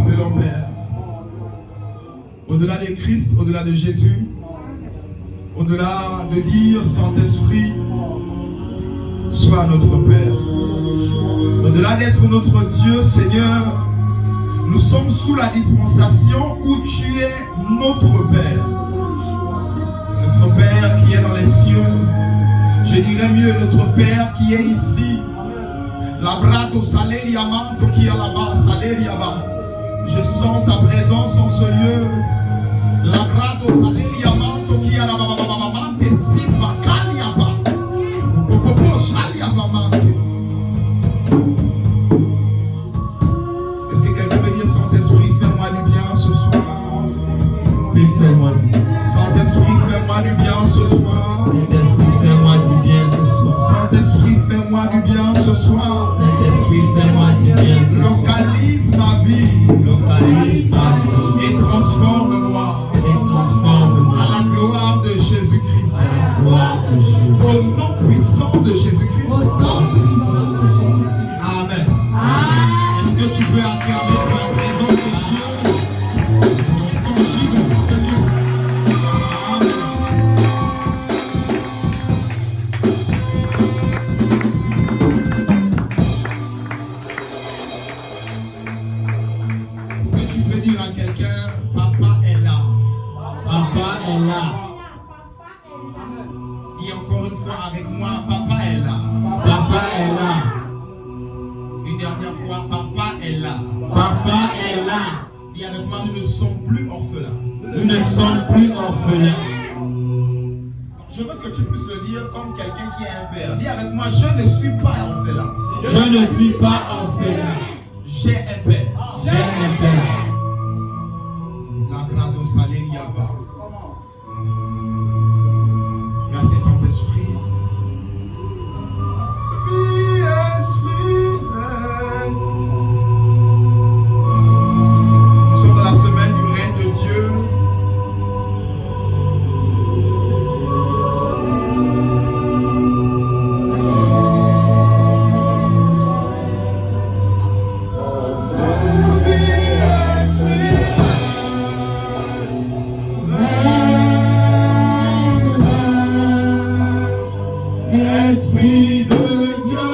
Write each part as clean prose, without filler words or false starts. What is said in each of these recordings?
appelons Père. Au-delà de Christ, au-delà de Jésus, au-delà de dire Saint-Esprit, sois notre Père. Au-delà d'être notre Dieu, Seigneur, nous sommes sous la dispensation où tu es notre Père. Notre Père qui est dans les cieux. Je dirais mieux, notre Père qui est ici. Labrado Saleri Amanto qui est là-bas, Saleri Amanto. Je sens ta présence en ce lieu. Labrado Saleri Amanto qui est là-bas, Silva Kaliaba. Popo Shaliaba Mante. Est-ce que quelqu'un veut dire Saint-Esprit, fais-moi du bien ce soir? Fais-moi du bien. Saint-Esprit, fais-moi du bien ce soir. Saint-Esprit, fais-moi du bien ce soir. Saint-Esprit, fais-moi du bien ce soir. Saint-Esprit, fais-moi du bien ce soir. Localise ma vie. Localise ma vie. Et transforme-moi. Et transforme-moi. À la gloire de Jésus-Christ. À la gloire de Jésus. Au nom puissant de Jésus-Christ. Au nom puissant de Jésus. Amen. Est-ce que tu peux acclamer pour la présence de Dieu? Est-ce que tu peux dire à quelqu'un, Papa est là? Papa est là. Dis encore une fois avec moi, Papa est là. Papa est là. Une dernière fois, Papa est là. Papa est là. Dis avec moi, nous ne sommes plus orphelins. Nous ne sommes plus orphelins. Je veux que tu puisses le dire comme quelqu'un qui est un père. Dis avec moi, je ne suis pas orphelin. Je ne suis pas orphelin. J'ai un père. J'ai un père. Labrado Saleri Yava. Merci Saint-Esprit. Nous sommes dans la semaine du règne de Dieu. Esprit de Dieu,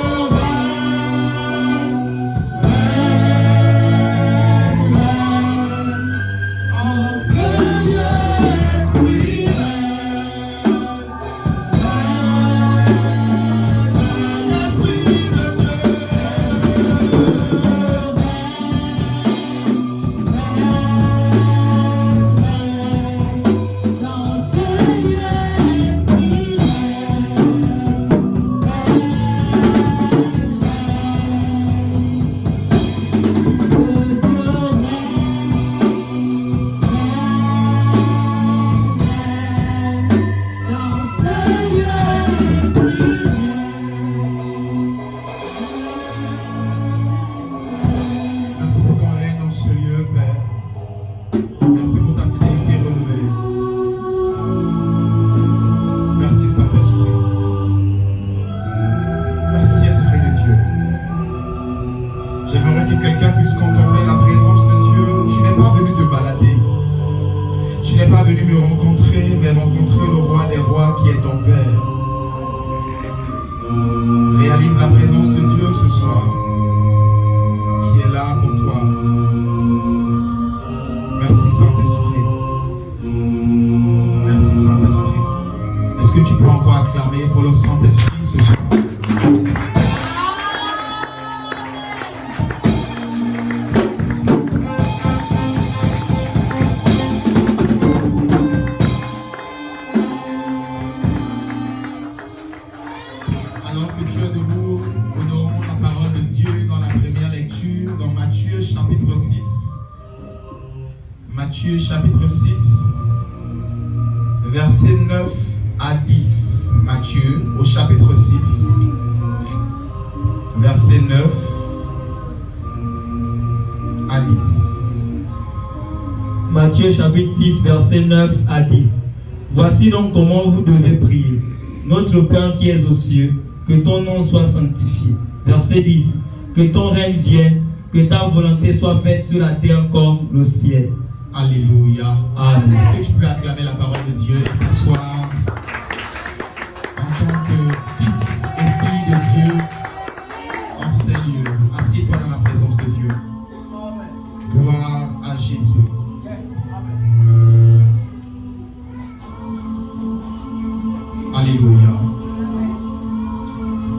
Merci pour ton règne dans ce lieu, Père. Merci pour ta fidélité renouvelée. Merci Saint-Esprit. Merci Esprit de Dieu. J'aimerais que quelqu'un puisse contempler la présence de Dieu. Tu n'es pas venu te balader. Tu n'es pas venu me rencontrer, mais rencontrer le roi des rois qui est ton Père. Réalise la présence de Dieu ce soir, qui est là pour toi. Merci Saint-Esprit. Merci Saint-Esprit. Est-ce que tu peux encore acclamer pour le Saint-Esprit ce soir? Alors que tu es debout, honorons la parole de Dieu dans la première lecture, dans Matthieu chapitre 6. Matthieu chapitre 6, versets 9 à 10. Matthieu au chapitre 6, versets 9 à 10. Matthieu chapitre 6, verset 9 à 10. Voici donc comment vous devez prier. Notre Père qui es aux cieux, que ton nom soit sanctifié. Verset 10. Que ton règne vienne, que ta volonté soit faite sur la terre comme le ciel. Alléluia. Amen. Est-ce que tu peux acclamer la parole de Dieu et t'asseoir en tant que fils et fille de Dieu en ces lieux? Assieds-toi dans la présence de Dieu. Gloire à Jésus. Alléluia.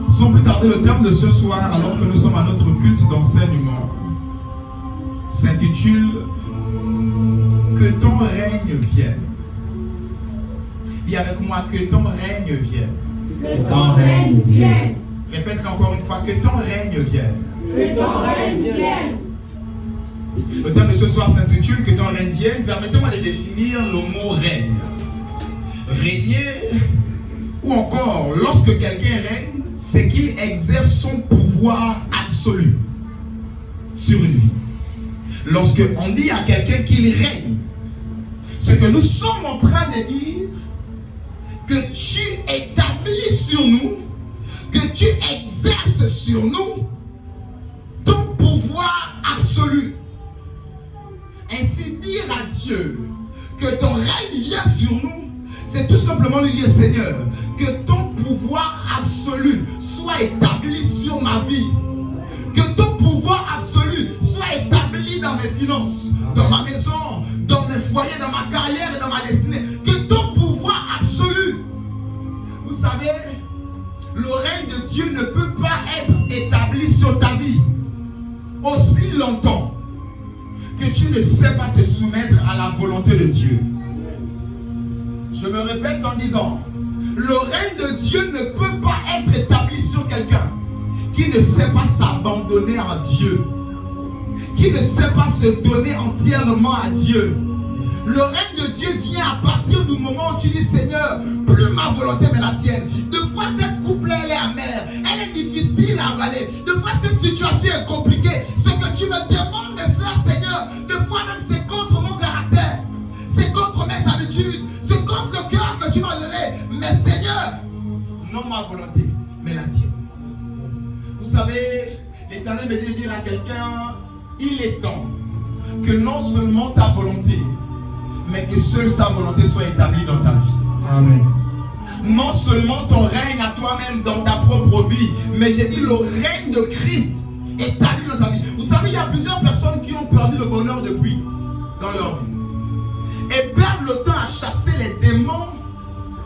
Sans plus tarder, le thème de ce soir, alors que nous sommes à notre culte d'enseignement, s'intitule « Que ton règne vienne ». Dis avec moi « Que ton règne vienne ». Que ton règne vienne. Répète-le encore une fois « Que ton règne vienne ». Que ton règne vienne. Le thème de ce soir s'intitule « Que ton règne vienne ». Permettez-moi de définir le mot « règne ». Régner, ou encore, lorsque quelqu'un règne, c'est qu'il exerce son pouvoir absolu sur une vie. Lorsque on dit à quelqu'un qu'il règne, ce que nous sommes en train de dire, que tu établis sur nous, que tu exerces sur nous ton pouvoir absolu. Ainsi dire à Dieu que ton règne vient sur nous, c'est tout simplement lui dire, Seigneur, que ton pouvoir absolu soit établi sur ma vie. Que ton pouvoir absolu soit établi dans mes finances, dans ma maison, dans mes foyers, dans ma carrière et dans ma destinée. Que ton pouvoir absolu. Vous savez, le règne de Dieu ne peut pas être établi sur ta vie aussi longtemps que tu ne sais pas te soumettre à la volonté de Dieu. Je me répète en disant, le règne de Dieu ne peut pas être établi sur quelqu'un qui ne sait pas s'abandonner à Dieu, qui ne sait pas se donner entièrement à Dieu. Le règne de Dieu vient à partir du moment où tu dis, Seigneur, plus ma volonté mais la tienne. Deux fois cette couple elle est amère, elle est difficile à avaler. Deux fois cette situation est compliquée. Ce que tu me demandes de faire, Seigneur, deux fois même c'est contre mon caractère, c'est contre mes habitudes, c'est contre le cœur que tu m'as donné. Mais Seigneur, non ma volonté, mais la tienne. Vous savez, l'Éternel me dit de dire à quelqu'un, il est temps que non seulement ta volonté, mais que seule sa volonté soit établie dans ta vie. Amen. Non seulement ton règne à toi-même dans ta propre vie, mais j'ai dit le règne de Christ établi dans ta vie. Vous savez, il y a plusieurs personnes qui ont perdu le bonheur depuis dans leur vie. Et perdent le temps à chasser les démons,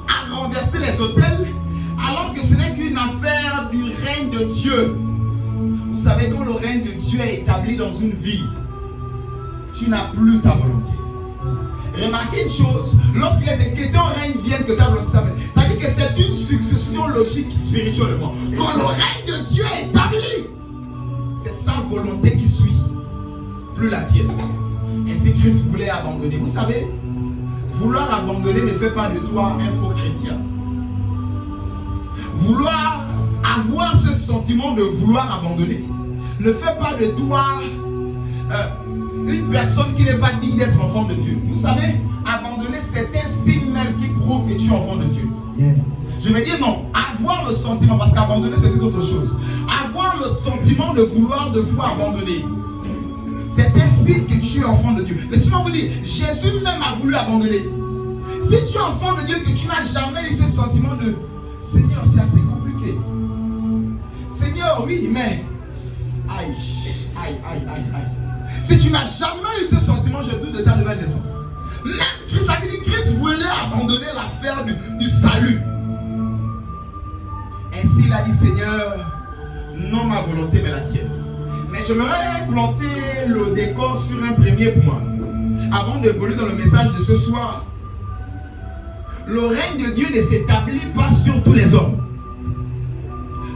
à renverser les autels, alors que ce n'est qu'une affaire du règne de Dieu. Vous savez, quand le règne de Dieu est établi dans une vie, tu n'as plus ta volonté. Remarquez une chose, lorsqu'il est que ton règne vienne, que ta volonté soit faite, ça dit que c'est une succession logique spirituellement. Quand le règne de Dieu est établi, c'est sa volonté qui suit, plus la tienne. Ainsi Christ voulait abandonner. Vous savez, vouloir abandonner ne fait pas de toi un faux chrétien. Vouloir avoir ce sentiment de vouloir abandonner ne fait pas de toi une personne qui n'est pas digne d'être enfant de Dieu. Vous savez, abandonner, c'est un signe même qui prouve que tu es enfant de Dieu. Yes. Je vais dire non, avoir le sentiment, parce qu'abandonner c'est toute autre chose. Avoir le sentiment de vouloir abandonner, c'est un signe que tu es enfant de Dieu. Laissez-moi vous dire, Jésus même a voulu abandonner. Si tu es enfant de Dieu, que tu n'as jamais eu ce sentiment de Seigneur, c'est assez compliqué. Seigneur, oui, mais aïe. Si tu n'as jamais eu ce sentiment, je doute de ta nouvelle naissance. Même Christ a dit, Christ voulait abandonner l'affaire du salut. Ainsi il a dit, Seigneur, non ma volonté mais la tienne. Mais j'aimerais planter le décor sur un premier point avant d'évoluer dans le message de ce soir. Le règne de Dieu ne s'établit pas sur tous les hommes.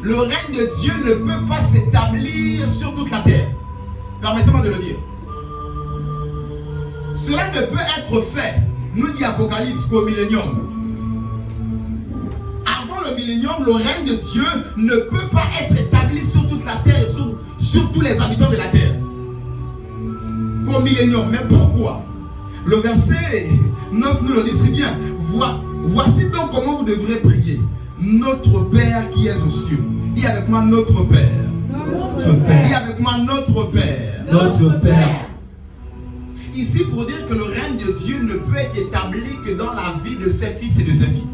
Le règne de Dieu ne peut pas s'établir sur toute la terre. Permettez-moi de le dire. Cela ne peut être fait, nous dit Apocalypse, qu'au millénium. Avant le millénium, le règne de Dieu ne peut pas être établi sur toute la terre et sur tous les habitants de la terre. Qu'au millénium. Mais pourquoi? Le verset 9 nous le dit si bien. Voici donc comment vous devrez prier. Notre Père qui est aux cieux. Dis avec moi, notre Père Notre Dis Père. avec moi notre Père. Notre Père. Ici pour dire que le règne de Dieu ne peut être établi que dans la vie de ses fils et de ses filles.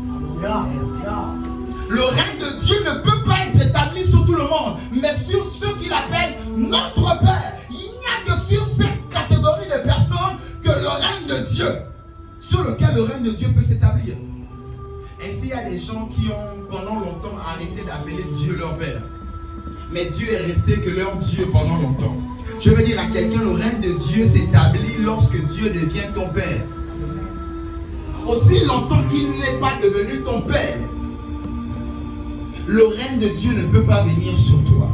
Le règne de Dieu ne peut pas être établi sur tout le monde, mais sur ceux qu'il appelle notre Père. Il n'y a que sur cette catégorie de personnes que le règne de Dieu, sur lequel le règne de Dieu peut s'établir. Ainsi, il y a des gens qui ont pendant longtemps arrêté d'appeler Dieu leur Père. Mais Dieu est resté que leur Dieu pendant longtemps. Je veux dire à quelqu'un, le règne de Dieu s'établit lorsque Dieu devient ton Père. Aussi longtemps qu'il n'est pas devenu ton Père, le règne de Dieu ne peut pas venir sur toi.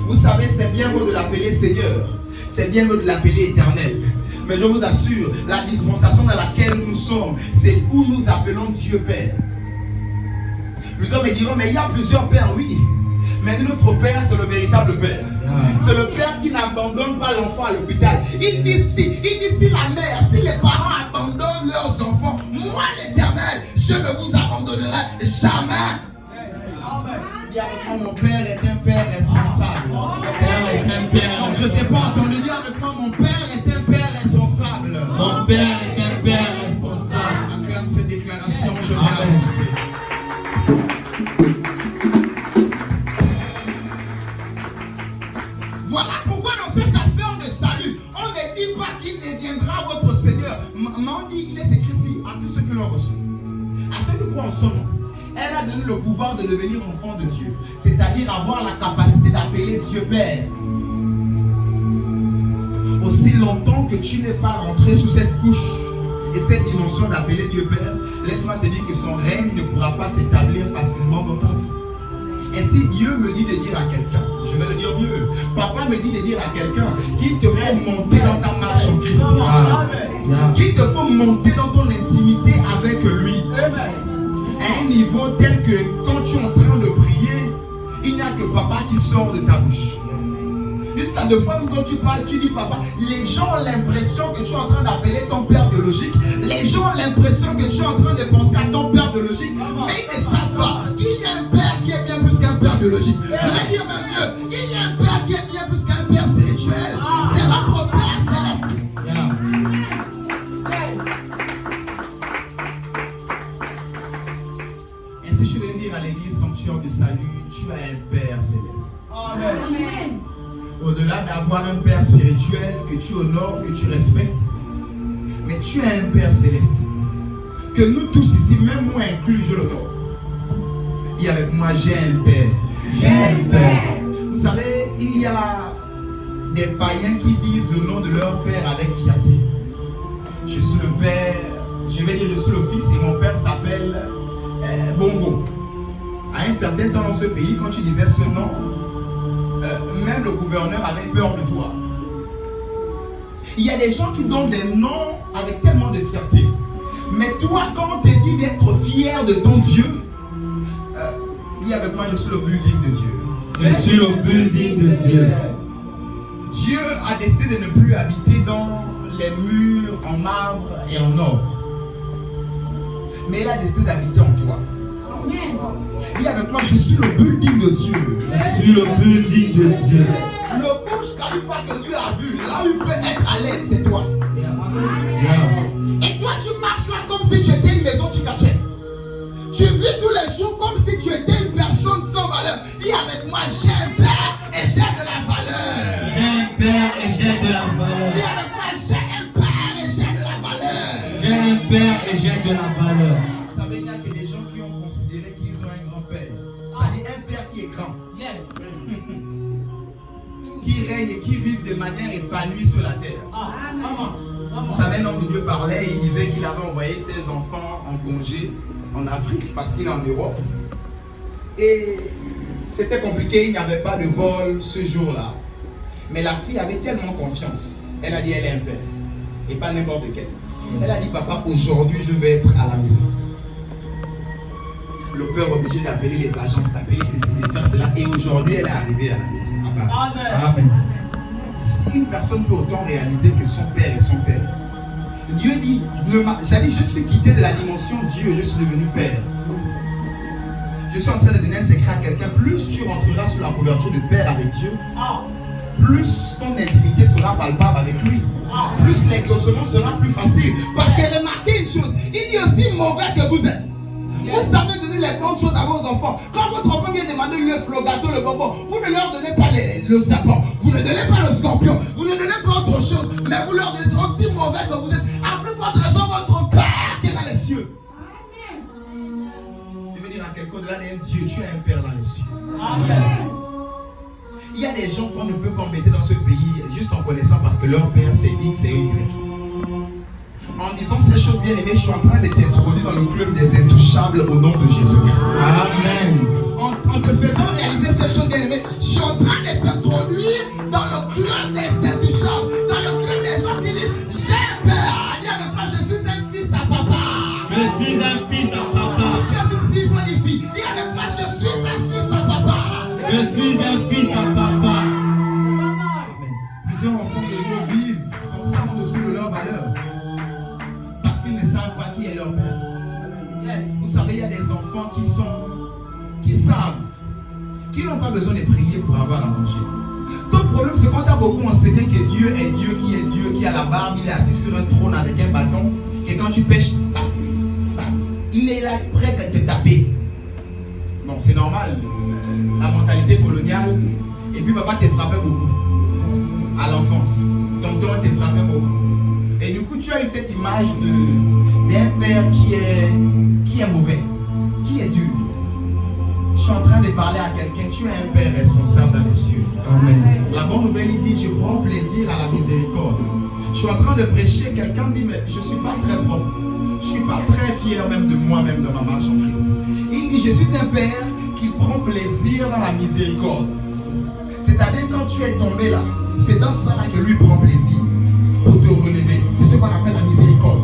Vous savez, c'est bien beau de l'appeler Seigneur, c'est bien beau de l'appeler Éternel. Mais je vous assure, la dispensation dans laquelle nous sommes, c'est où nous appelons Dieu Père. Les hommes me diront, mais il y a plusieurs pères, oui. Mais notre Père, c'est le véritable Père. C'est le Père qui n'abandonne pas l'enfant à l'hôpital. Il dit si la mère, si les parents abandonnent leurs enfants, moi l'Éternel, je ne vous abandonnerai jamais. Dis avec moi, mon Père est un Père responsable. Mon Père est un Père Non, je ne t'ai pas entendu. Dis avec moi, mon Père est un Père responsable. Mon Père est un Père responsable. Acclame cette déclaration, je vais avancer. Voilà pourquoi dans cette affaire de salut, on ne dit pas qu'il deviendra votre Seigneur. Maman dit, il est écrit ici à tous ceux qui l'ont reçu. À ceux qui croient en son nom. Elle a donné le pouvoir de devenir enfant de Dieu. C'est-à-dire avoir la capacité d'appeler Dieu Père. Aussi longtemps que tu n'es pas rentré sous cette couche et cette dimension d'appeler Dieu Père, laisse-moi te dire que son règne ne pourra pas s'établir facilement dans ta vie. Et si Dieu me dit de dire à quelqu'un, je vais le dire mieux, papa me dit de dire à quelqu'un qu'il te faut monter dans ta marche en Christ, qu'il te faut monter dans ton intimité avec lui, à un niveau tel que quand tu es en train de prier, il n'y a que papa qui sort de ta bouche. Jusqu'à deux fois, quand tu parles, tu dis papa. Les gens ont l'impression que tu es en train d'appeler ton père biologique. Les gens ont l'impression que tu es en train de penser à ton père biologique. Mais ils ne savent pas qu'il y a un père qui est bien plus qu'un père biologique. Je vais dire même mieux, il y a un père qui est bien plus qu'un père spirituel. C'est notre Père céleste. Ainsi, je vais dire à l'église sanctuaire du salut, tu as un Père céleste. Amen. Au-delà d'avoir un Père spirituel que tu honores, que tu respectes, mais tu as un Père céleste. Que nous tous ici, même moi inclus, je l'honore. Dis avec moi, j'ai un Père. J'ai un Père. Vous savez, il y a des païens qui disent le nom de leur Père avec fierté. Je suis le Père, je vais dire je suis le Fils et mon Père s'appelle Bongo. À un certain temps dans ce pays, quand tu disais ce nom, même le gouverneur avait peur de toi. Il y a des gens qui donnent des noms avec tellement de fierté. Mais toi, quand on te dit d'être fier de ton Dieu, dis avec moi, je suis le building de Dieu. Je suis le building de Dieu. Dieu a décidé de ne plus habiter dans les murs en marbre et en or. Mais il a décidé d'habiter en toi. Amen. Dis avec moi, je suis le building de Dieu. Je suis le building de Dieu. Le Burj Khalifa que Dieu a vu, là où il peut être à l'aise, c'est toi. Et toi, tu marches là comme si tu étais une maison Tchikaché. Tu vis tous les jours comme si tu étais une personne sans valeur. Dis avec moi, j'ai un Père et j'ai de la valeur. J'ai un Père et j'ai de la valeur. Dis avec moi, j'ai un Père et j'ai de la valeur. J'ai un Père et j'ai de la valeur. Vous savez, il n'y a que des gens qui ont considéré qu'ils ont un grand-père. C'est-à-dire un Père qui est grand. Qui règne et qui vit de manière épanouie sur la terre. Vous savez, un homme de Dieu parlait, il disait qu'il avait envoyé ses enfants en congé en Afrique parce qu'il est en Europe. Et c'était compliqué, il n'y avait pas de vol ce jour-là. Mais la fille avait tellement confiance. Elle a dit, elle est un père. Et pas n'importe quel. Elle a dit, papa, aujourd'hui je vais être à la maison. Le père est obligé d'appeler les agences, d'appeler ceci, de faire cela. Et aujourd'hui, elle est arrivée à la maison. Amen. Si une personne peut autant réaliser que son père est son père, Dieu dit, je suis quitté de la dimension Dieu, je suis devenu père. Je suis en train de donner un secret à quelqu'un. Plus tu rentreras sous la couverture du Père avec Dieu, plus ton intimité sera palpable avec lui. Plus l'exaucement sera plus facile. Parce que remarquez une chose, il est aussi mauvais que vous êtes. Vous savez donner les bonnes choses à vos enfants. Quand votre enfant vient demander l'œuf, le gâteau, le bonbon, vous ne leur donnez pas le serpent, vous ne donnez pas le scorpion, vous ne donnez pas autre chose, mais vous leur donnez aussi mauvais que vous êtes. Appelez votre raison votre Père qui est dans les cieux. Je veux dire à quelqu'un au-delà d'un Dieu, tu as un Père dans les cieux. Amen. Il y a des gens qu'on ne peut pas embêter dans ce pays juste en connaissant parce que leur Père c'est X et Y. En disant ces choses bien aimées, je suis en train de t'introduire dans le club des intouchables au nom de Jésus. Amen. En te faisant réaliser ces choses bien aimées, je suis en train de t'introduire dans le club des intouchables, dans le club des gens qui disent j'ai un père. Dis avec moi, je suis un fils à papa. Je suis un fils à papa. Tu es une fille ou une fille. Dis avec moi, je suis un fils à papa. Je suis un fils à papa. Plusieurs enfants de nous vivent comme ça en dessous de leur valeur. Parce qu'ils ne savent pas qui est leur père. Vous savez, il y a des enfants qui savent, qui n'ont pas besoin de prier pour avoir à manger. Ton problème, c'est quand tu as beaucoup enseigné que Dieu est Dieu, qui a la barbe, il est assis sur un trône avec un bâton, et quand tu pêches, il est là prêt à te taper. Bon, c'est normal, la mentalité coloniale, et puis papa te frappait beaucoup à l'enfance. Tonton te frappait beaucoup. Et du coup, tu as eu cette image d'un père qui est mauvais, qui est dur. Je suis en train de parler à quelqu'un, tu es un père responsable dans les cieux. Amen. La bonne nouvelle, il dit, je prends plaisir à la miséricorde. Je suis en train de prêcher, quelqu'un dit, mais je ne suis pas très propre. Je ne suis pas très fier même de moi-même dans ma marche en Christ. Il dit, je suis un père qui prend plaisir dans la miséricorde. C'est-à-dire quand tu es tombé là, c'est dans ça là que lui prend plaisir pour te relever. C'est ce qu'on appelle la miséricorde.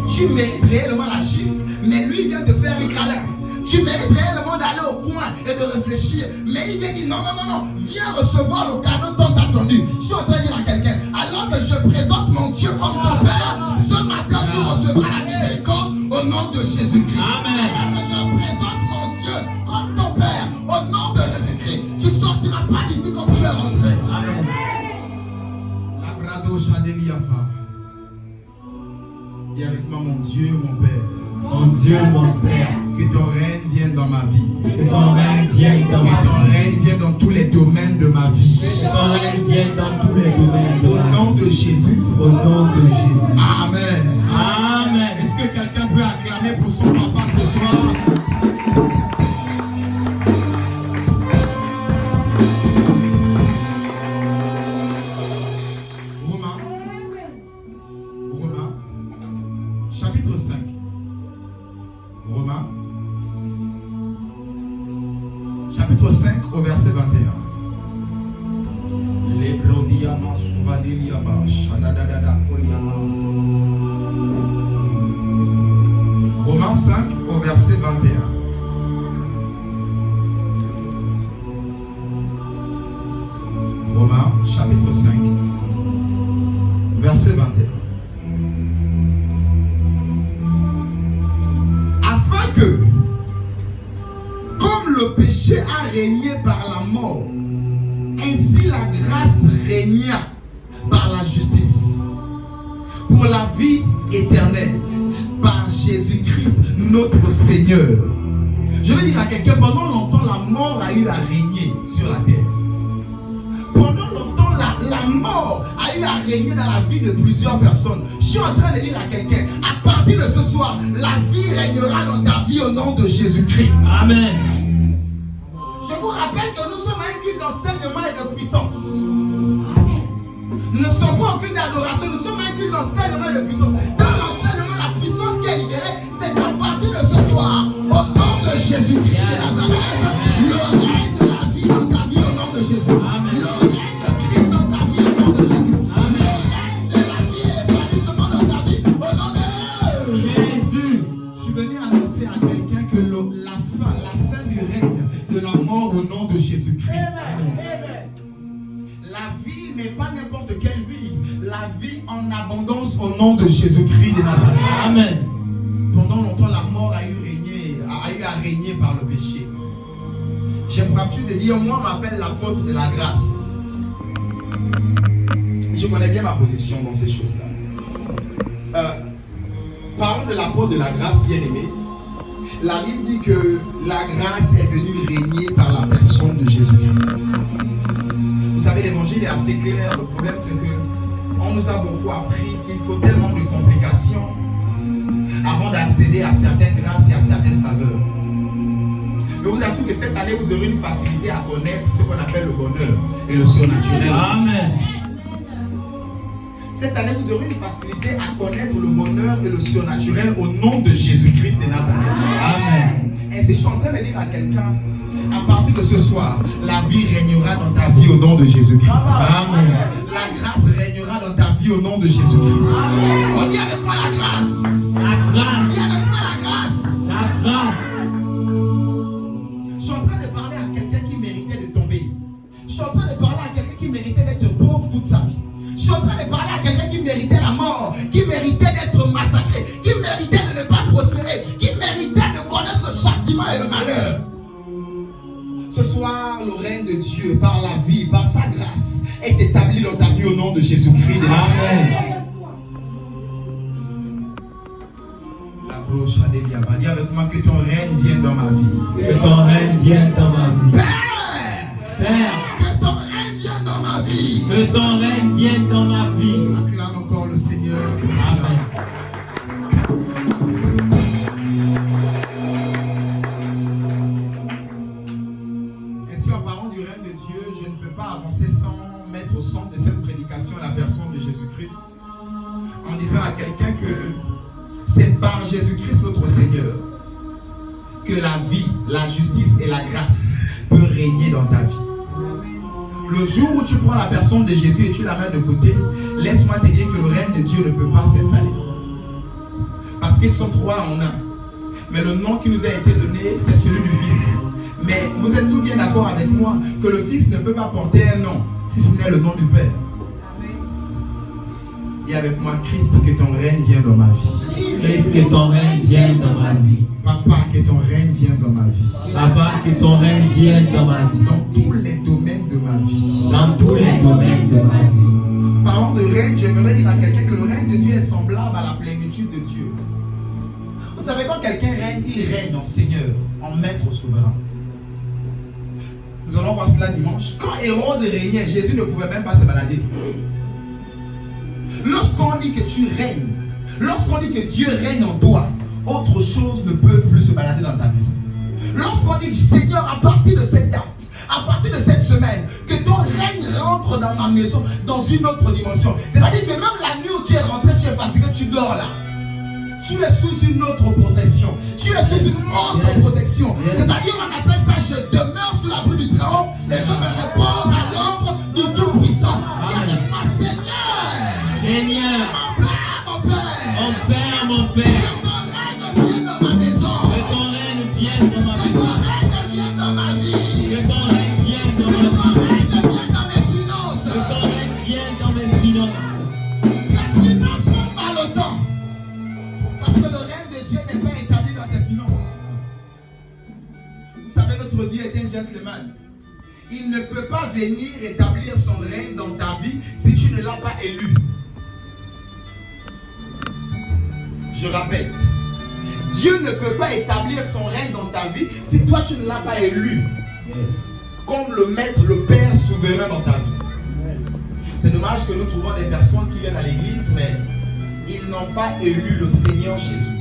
Tu mérites réellement la gifle, mais lui vient te faire un câlin. Tu mérites réellement d'aller au coin et de réfléchir, mais il vient dire non, viens recevoir le cadeau tant attendu. Je suis en train de dire à quelqu'un, alors que je présente mon Dieu comme ton Père, ce matin tu recevras la miséricorde au nom de Jésus-Christ. Amen. Alors que je présente mon Dieu comme ton Père, au nom de Jésus-Christ, tu ne sortiras pas d'ici comme tu es rentré. Amen. Et avec moi, mon Dieu, mon Père. Mon Dieu, mon Père. Que ton règne vienne dans ma vie. Que ton règne vienne dans ma vie. Que ton règne vienne dans tous les domaines de ma vie. Que ton règne vienne dans tous les domaines de ma vie. Au nom de Jésus. Au nom de Jésus. Amen. Amen. Est-ce que quelqu'un peut acclamer pour son papa ce soir? Chapitre 5. Romains, chapitre 5 au verset 21. Romains 5 au verset 21. Romains chapitre 5 verset 21. Que, comme le péché a régné par la mort, ainsi la grâce régna par la justice, pour la vie éternelle, par Jésus-Christ notre Seigneur. Je veux dire à quelqu'un, pendant longtemps, la mort a eu à régner sur la terre. Pendant longtemps, la mort a eu à régner dans la vie de plusieurs personnes. Je suis en train de dire à quelqu'un, à partir de ce soir, la vie régnera dans ta vie au nom de Jésus-Christ. Amen. Je vous rappelle que nous sommes un culte d'enseignement et de puissance. Nous ne sommes pas en culte d'adoration, nous sommes un culte d'enseignement et de puissance. Dans l'enseignement, la puissance qui est libérée, c'est qu'à partir de ce soir, au nom de Jésus-Christ de Nazareth, le règne de la vie dans ta vie au nom de Jésus. Amen. Le règne de Christ dans ta vie au nom de Jésus. Amen. Le règne de la vie et l'épanouissement dans ta vie au nom de Jésus. Je suis venu annoncer à quelqu'un que la fin du règne de la mort au nom de Jésus-Christ. Amen. La vie n'est pas n'importe quelle vie. La vie en abondance au nom de Jésus-Christ de Nazareth. Amen. Pendant longtemps, la mort a eu à régner par le péché. j'ai pour habitude de dire, moi, on m'appelle l'apôtre de la grâce. Je connais bien ma position dans ces choses-là. Parlons de l'apôtre de la grâce, bien aimé. La Bible dit que la grâce est venue régner par la personne de Jésus-Christ. Vous savez, l'évangile est assez clair. Le problème, c'est que on nous a beaucoup appris qu'il faut tellement de complications avant d'accéder à certaines grâces et à certaines faveurs. Je vous assure que cette année, vous aurez une facilité à connaître ce qu'on appelle le bonheur et le surnaturel. Amen. Cette année, vous aurez une facilité à connaître le bonheur et le surnaturel au nom de Jésus-Christ de Nazareth. Amen. Et si je suis en train de dire à quelqu'un, à partir de ce soir, la vie régnera dans ta vie au nom de Jésus-Christ. Amen. La grâce régnera dans ta vie au nom de Jésus-Christ. On dit avec moi la grâce. La grâce. Dis avec moi la grâce. La grâce. Je suis en train de parler à quelqu'un qui méritait de tomber. Je suis en train de parler à quelqu'un qui méritait d'être pauvre toute sa vie. Je suis en train de parler à quelqu'un qui méritait la mort, qui méritait d'être massacré, qui méritait de ne pas prospérer, qui méritait de connaître le châtiment et le malheur. Ce soir, le règne de Dieu, par la vie, par sa grâce, est établi dans ta vie au nom de Jésus-Christ. Amen. La broche a dit avec moi que ton règne vienne dans ma vie. Que ton règne vienne dans ma vie. Père, Père, que ton règne vienne dans ma vie. que ton règne vienne dans ma vie. Acclame encore le Seigneur. Amen. Ainsi, en parlant du règne de Dieu, je ne peux pas avancer sans mettre au centre de cette prédication la personne de Jésus-Christ, en disant à quelqu'un que c'est par Jésus-Christ notre Seigneur que la vie, la justice et la grâce peuvent régner dans ta vie. Le jour où tu prends la personne de Jésus et tu la mets de côté, laisse-moi te dire que le règne de Dieu ne peut pas s'installer. Parce qu'ils sont trois en un. Mais le nom qui nous a été donné, c'est celui du Fils. Mais vous êtes tous bien d'accord avec moi que le Fils ne peut pas porter un nom si ce n'est le nom du Père. Et avec moi, Christ, que ton règne vienne dans ma vie. Christ, que ton règne vienne dans ma vie. Papa, que ton règne vienne dans ma vie. Papa, que ton règne vienne dans ma vie. Dans tous les domaines de ma vie. Dans tous les domaines de ma vie. Parlant de règne, j'aimerais dire à quelqu'un que le règne de Dieu est semblable à la plénitude de Dieu. Vous savez, quand quelqu'un règne, il règne en Seigneur, en maître souverain. Nous allons voir cela dimanche. Quand Hérode régnait, Jésus ne pouvait même pas se balader. Lorsqu'on dit que tu règnes, lorsqu'on dit que Dieu règne en toi, autre chose ne peut plus se balader dans ta maison. Lorsqu'on dit Seigneur, à partir de cette date, à partir de cette semaine, que ton règne rentre dans ma maison, dans une autre dimension. C'est-à-dire que même la nuit où tu es rentré, tu es fatigué, tu dors là. Tu es sous une autre protection. Tu es sous une autre protection. C'est-à-dire, on appelle ça, je demeure sous l'abri du Très-Haut et je me repose à l'ombre du Tout-Puissant. Viens ma Seigneur. Seigneur, Mon Père, mon Père, mon Père, que ton règne vienne dans ma maison. que ton règne vienne dans ma Que maison. ton règne vienne dans ma vie. Que ton règne vienne dans Que ma ton vie. règne vienne dans mes finances. Que ton règne vienne dans mes finances. Les finances sont mal au temps. Parce que le règne de Dieu n'est pas établi dans tes finances. Vous savez, notre Dieu est un gentleman. Il ne peut pas venir établir son règne dans ta vie si tu ne l'as pas élu. Je répète, Dieu ne peut pas établir son règne dans ta vie si toi tu ne l'as pas élu. Yes. Comme le maître, le Père souverain dans ta vie. C'est dommage que nous trouvons des personnes qui viennent à l'église, mais ils n'ont pas élu le Seigneur Jésus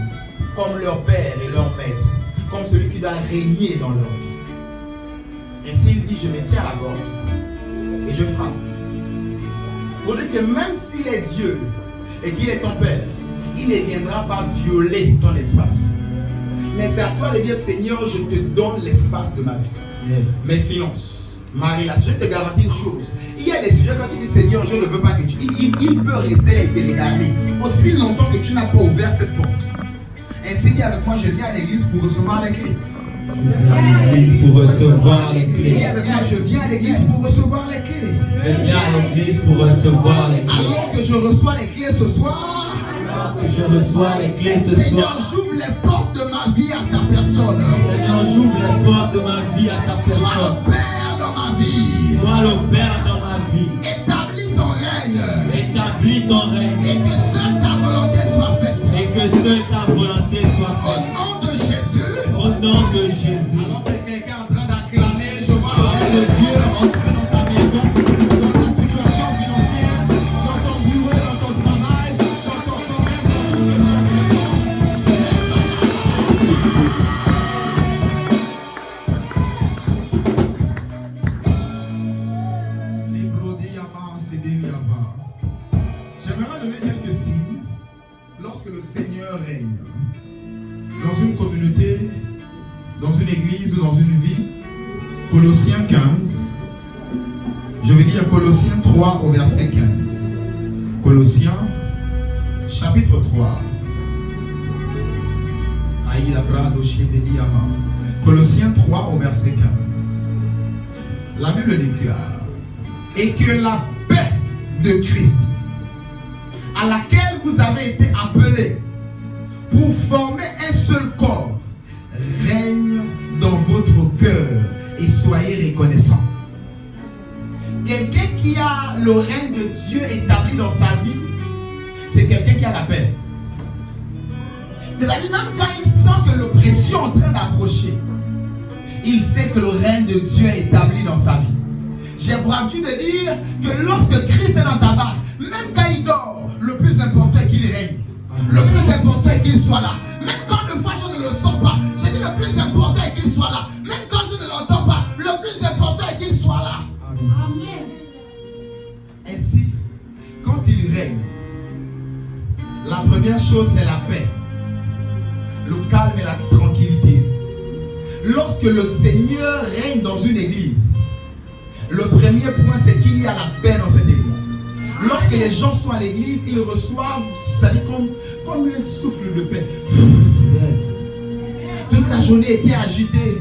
comme leur Père et leur Maître, comme celui qui doit régner dans leur vie. Et s'il dit, je me tiens à la porte et je frappe, pour dire que même s'il est Dieu et qu'il est ton Père, il ne viendra pas violer ton espace. Mais c'est à toi de dire, Seigneur, je te donne l'espace de ma vie. Yes. Mes finances, ma relation, je te garantis une chose. Il y a des sujets quand tu dis Seigneur, je ne veux pas que tu... Il peut rester là et te regarder aussi longtemps que tu n'as pas ouvert cette porte. Ainsi dit avec moi, je viens à l'église pour recevoir les clés. Je viens à l'église pour recevoir les Dis clés. avec moi, je viens à l'église pour recevoir les clés. Je viens à l'église pour recevoir les clés. Alors que je reçois les clés ce soir, Alors que je reçois les clés ce Seigneur, soir, j'ouvre les portes de ma ma vie à ta personne. Seigneur, j'ouvre les portes de ma vie à ta Sois personne. le Père dans ma vie. Sois le Père dans ma vie. Établis ton règne. Établis ton règne. Et que seule ta volonté soit faite. Et que seule ta volonté soit Au faite. nom de Jésus. Au nom de Jésus. Alors que quelqu'un est en train d'acclamer, je vois le Dieu entrer dans ta maison, dans ta situation financière, dans ton bureau, dans ton travail, dans ton commerce, dans tout ce que tu as. Les blodés Yama, c'est des Yava. J'aimerais donner quelques signes lorsque le Seigneur règne dans une communauté, dans une église ou dans une vie. Colossiens 15. Je vais lire Colossiens 3 au verset 15. Colossiens chapitre 3. Colossiens 3 au verset 15. La Bible déclare: et que la paix de Christ, à laquelle vous avez été appelés pour former un seul corps, règne dans votre cœur et soyez reconnaissants. Quelqu'un qui a le règne de Dieu établi dans sa vie, c'est quelqu'un qui a la paix. C'est-à-dire même quand il sent que l'oppression est en train d'approcher, il sait que le règne de Dieu est établi dans sa vie. J'ai pour habitude de dire que lorsque Christ est dans ta barque, même quand il dort, le plus important est qu'il règne. Le plus important est qu'il soit là. Même quand de fois je ne le sens pas, je dis le plus important est qu'il soit là. Même quand je ne l'entends pas, le plus important est qu'il soit là. Amen. Ainsi, quand il règne, la première chose c'est la paix, le calme et la tranquillité. Lorsque le Seigneur règne dans une église, le premier point c'est qu'il y a la paix dans cette église. Lorsque les gens sont à l'église, ils reçoivent, c'est-à-dire comme un souffle de paix. Yes. Toute la journée était agitée,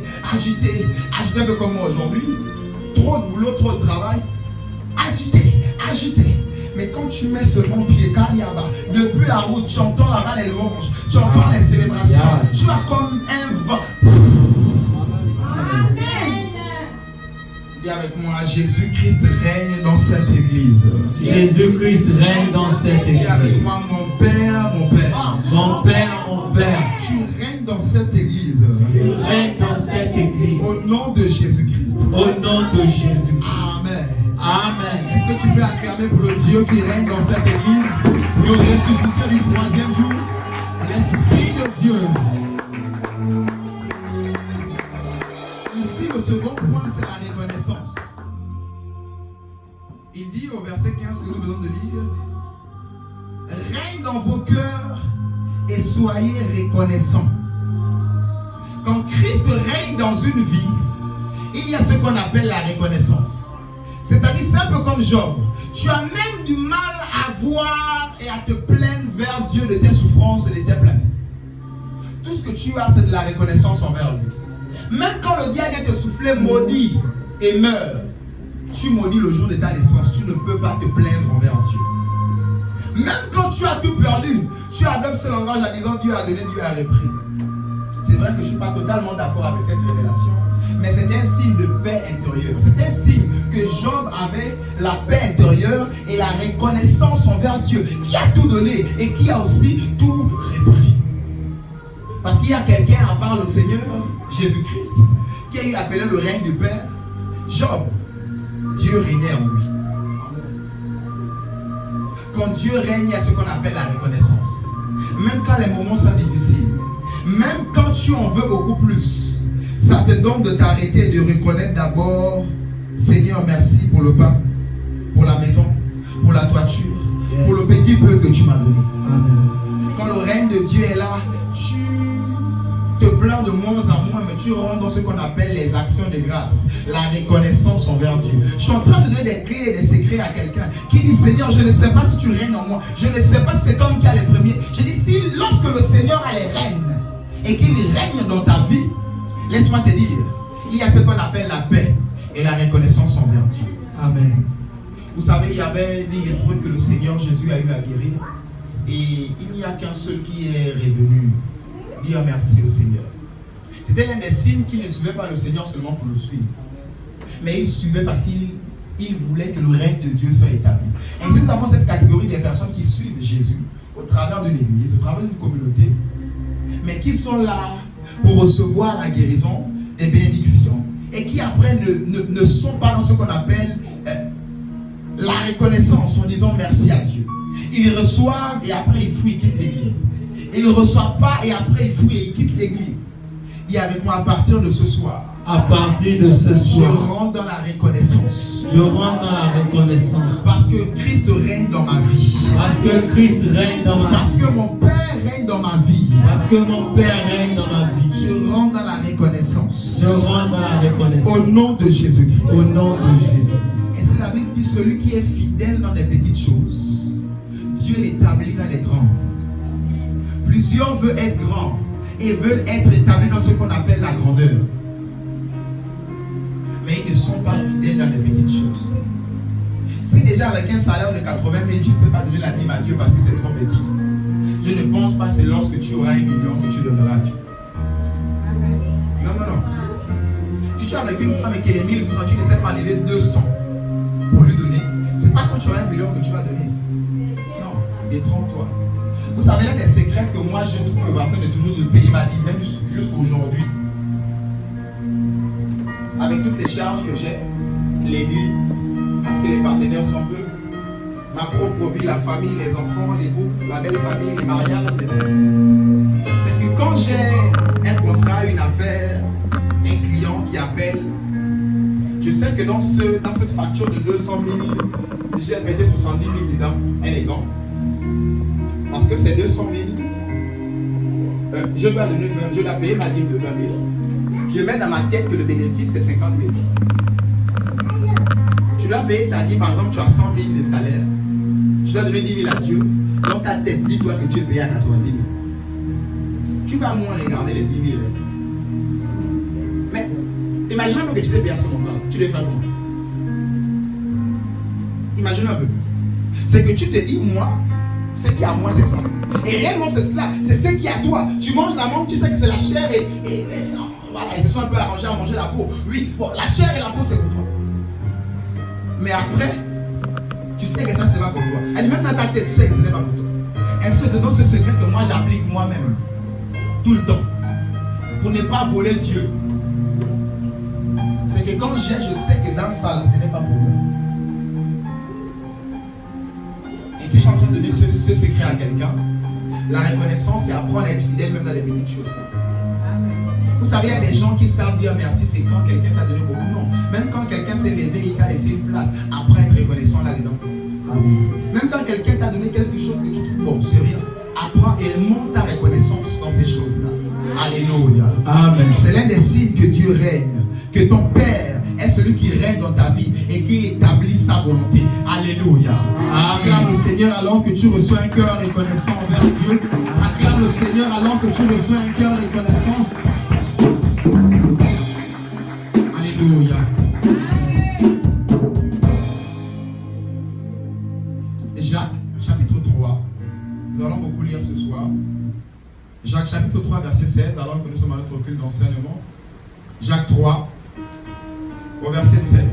un peu comme moi aujourd'hui. Trop de boulot, trop de travail. Agité. Mais quand tu mets seulement pied Kaliaba, depuis la route, tu entends là-bas les louanges, tu entends les célébrations, yes. Tu as comme un vent. Amen. Dis avec moi, Jésus-Christ règne dans cette église. Jésus-Christ règne dans cette Dis avec église. moi, mon Père, mon Père. Mon Père, mon Père. Tu règnes dans cette église. Tu règnes dans cette église. Au nom de Jésus-Christ. Au nom de Jésus. Amen. Amen. Est-ce que tu peux acclamer pour le Dieu qui règne dans cette église, le ressuscité du troisième jour, l'Esprit de Dieu. Ici, le second point, c'est la reconnaissance. Il dit au verset 15 que nous venons de lire: règne dans vos cœurs et soyez reconnaissants. Quand Christ règne dans une vie, il y a ce qu'on appelle la reconnaissance. C'est-à-dire, c'est un peu comme Job. Tu as même du mal à voir et à te plaindre vers Dieu de tes souffrances et de tes plaintes. Tout ce que tu as, c'est de la reconnaissance envers lui. Même quand le diable vient te souffler maudit et meurt, tu maudis le jour de ta naissance. Tu ne peux pas te plaindre envers Dieu. Même quand tu as tout perdu, tu adoptes ce langage en disant Dieu a donné, Dieu a repris. C'est vrai que je ne suis pas totalement d'accord avec cette révélation. Mais c'est un signe de paix intérieure. C'est un signe que Job avait la paix intérieure et la reconnaissance envers Dieu, qui a tout donné et qui a aussi tout repris. Parce qu'il y a quelqu'un à part le Seigneur, Jésus-Christ, qui a eu appelé le règne du Père. Job, Dieu régnait en lui. Quand Dieu règne, il y a ce qu'on appelle la reconnaissance. Même quand les moments sont difficiles, même quand tu en veux beaucoup plus, ça te donne de t'arrêter et de reconnaître d'abord: Seigneur, merci pour le pain, pour la maison, pour la toiture, pour le petit peu que tu m'as donné. Amen. Quand le règne de Dieu est là, tu te plains de moins en moins, mais tu rentres dans ce qu'on appelle les actions de grâce, la reconnaissance envers Dieu. Je suis en train de donner des clés et des secrets à quelqu'un qui dit: Seigneur, je ne sais pas si tu règnes en moi, je ne sais pas si c'est toi qui as les premiers. Je dis, si lorsque le Seigneur a les règnes et qu'il règne dans ta vie, laisse-moi te dire, il y a ce qu'on appelle la paix et la reconnaissance envers Dieu. Amen. Vous savez, il y avait des lépreux que le Seigneur Jésus a eu à guérir, et il n'y a qu'un seul qui est revenu dire merci au Seigneur. C'était l'un des signes qu'il ne suivait pas le Seigneur seulement pour le suivre. Mais il suivait parce qu'il voulait que le règne de Dieu soit établi. Ainsi, nous avons cette catégorie des personnes qui suivent Jésus au travers d'une église, au travers d'une communauté, mais qui sont là pour recevoir la guérison, des bénédictions, et qui après ne sont pas dans ce qu'on appelle la reconnaissance en disant merci à Dieu. Ils reçoivent et après ils fuient, ils quittent l'église. Ils ne reçoivent pas et après ils fuient et ils quittent l'église. Dis avec moi, à partir de ce soir, À partir de ce je soir, rentre dans la reconnaissance. je rentre dans la reconnaissance. Parce que Christ règne dans ma vie. Parce que Christ règne dans ma Parce vie. que mon Père règne dans ma vie. Parce que mon Père règne dans ma vie. Je rentre dans la reconnaissance. Je rentre dans la reconnaissance. Au nom de Jésus-Christ. Au nom de Jésus. Et c'est la Bible qui dit, celui qui est fidèle dans les petites choses, Dieu l'établit dans les grandes. Plusieurs veulent être grands et veulent être établis dans ce qu'on appelle la grandeur. Mais ils ne sont pas fidèles dans les petites choses. Si déjà avec un salaire de 80 000, tu ne sais pas donner la dîme à Dieu parce que c'est trop petit, je ne pense pas que c'est lorsque tu auras 1 million que tu donneras à Dieu. Non, non, non. Si tu es avec une femme et qu'elle est 1000 francs, tu ne sais pas enlever 200 pour lui donner. C'est pas quand tu auras 1 million que tu vas donner. Non, détrompe-toi. Vous savez, l'un des secrets que moi je trouve afin de toujours de payer ma dîme, même jusqu'aujourd'hui, avec toutes les charges que j'ai, l'église, parce que les partenaires sont peu, ma propre vie, la famille, les enfants, les groupes, la belle famille, les mariages, les ceci. C'est que quand j'ai un contrat, une affaire, un client qui appelle, je sais que dans cette facture de 200 000, j'ai metté 70 000 dedans, un exemple. Parce que c'est 200 000, je dois donner 20, je dois payer ma dîme de 20 000. Je mets dans ma tête que le bénéfice c'est 50 000. Tu dois payer ta dîme, par exemple, tu as 100 000 de salaire. Tu dois donner 10 000 à Dieu. Dans ta tête, dis-toi que tu es payé à 90 000. Tu vas moins regarder les 10 000 restants. Mais imaginons que tu t'es payé à ce montant, tu les fais comment? Imagine un peu. C'est que tu te dis, moi, ce qui est à moi, c'est ça. Et réellement, c'est cela. C'est ce qui est à toi. Tu manges la mangue, tu sais que c'est la chair et voilà, ils se sont un peu arrangés à manger la peau. Oui, bon, la chair et la peau, c'est pour toi. Mais après, tu sais que ça, c'est pas pour toi. Et même dans ta tête, tu sais que ce n'est pas pour toi. Est-ce que je te donne ce secret que moi, j'applique moi-même tout le temps pour ne pas voler Dieu? C'est que quand je sais que dans ça, là, ce n'est pas pour moi. Et si je suis en train de donner ce secret à quelqu'un, la reconnaissance, c'est apprendre à être fidèle même dans les petites choses. Vous savez, il y a des gens qui savent dire merci, c'est quand quelqu'un t'a donné beaucoup. Non. Même quand quelqu'un s'est levé, il t'a laissé une place, après être reconnaissant là-dedans. Même quand quelqu'un t'a donné quelque chose que tu trouves bon, c'est rien. Apprends et monte ta reconnaissance dans ces choses-là. Alléluia. Amen. C'est l'un des signes que Dieu règne, que ton Père est celui qui règne dans ta vie et qu'il établit sa volonté. Alléluia. Acclame le Seigneur alors que tu reçois un cœur reconnaissant envers Dieu. Acclame le Seigneur alors que tu reçois un cœur reconnaissant. Alléluia. Jacques, chapitre 3. Nous allons beaucoup lire ce soir. Jacques, chapitre 3, verset 16, alors que nous sommes à notre culte d'enseignement. Jacques 3, au verset 16.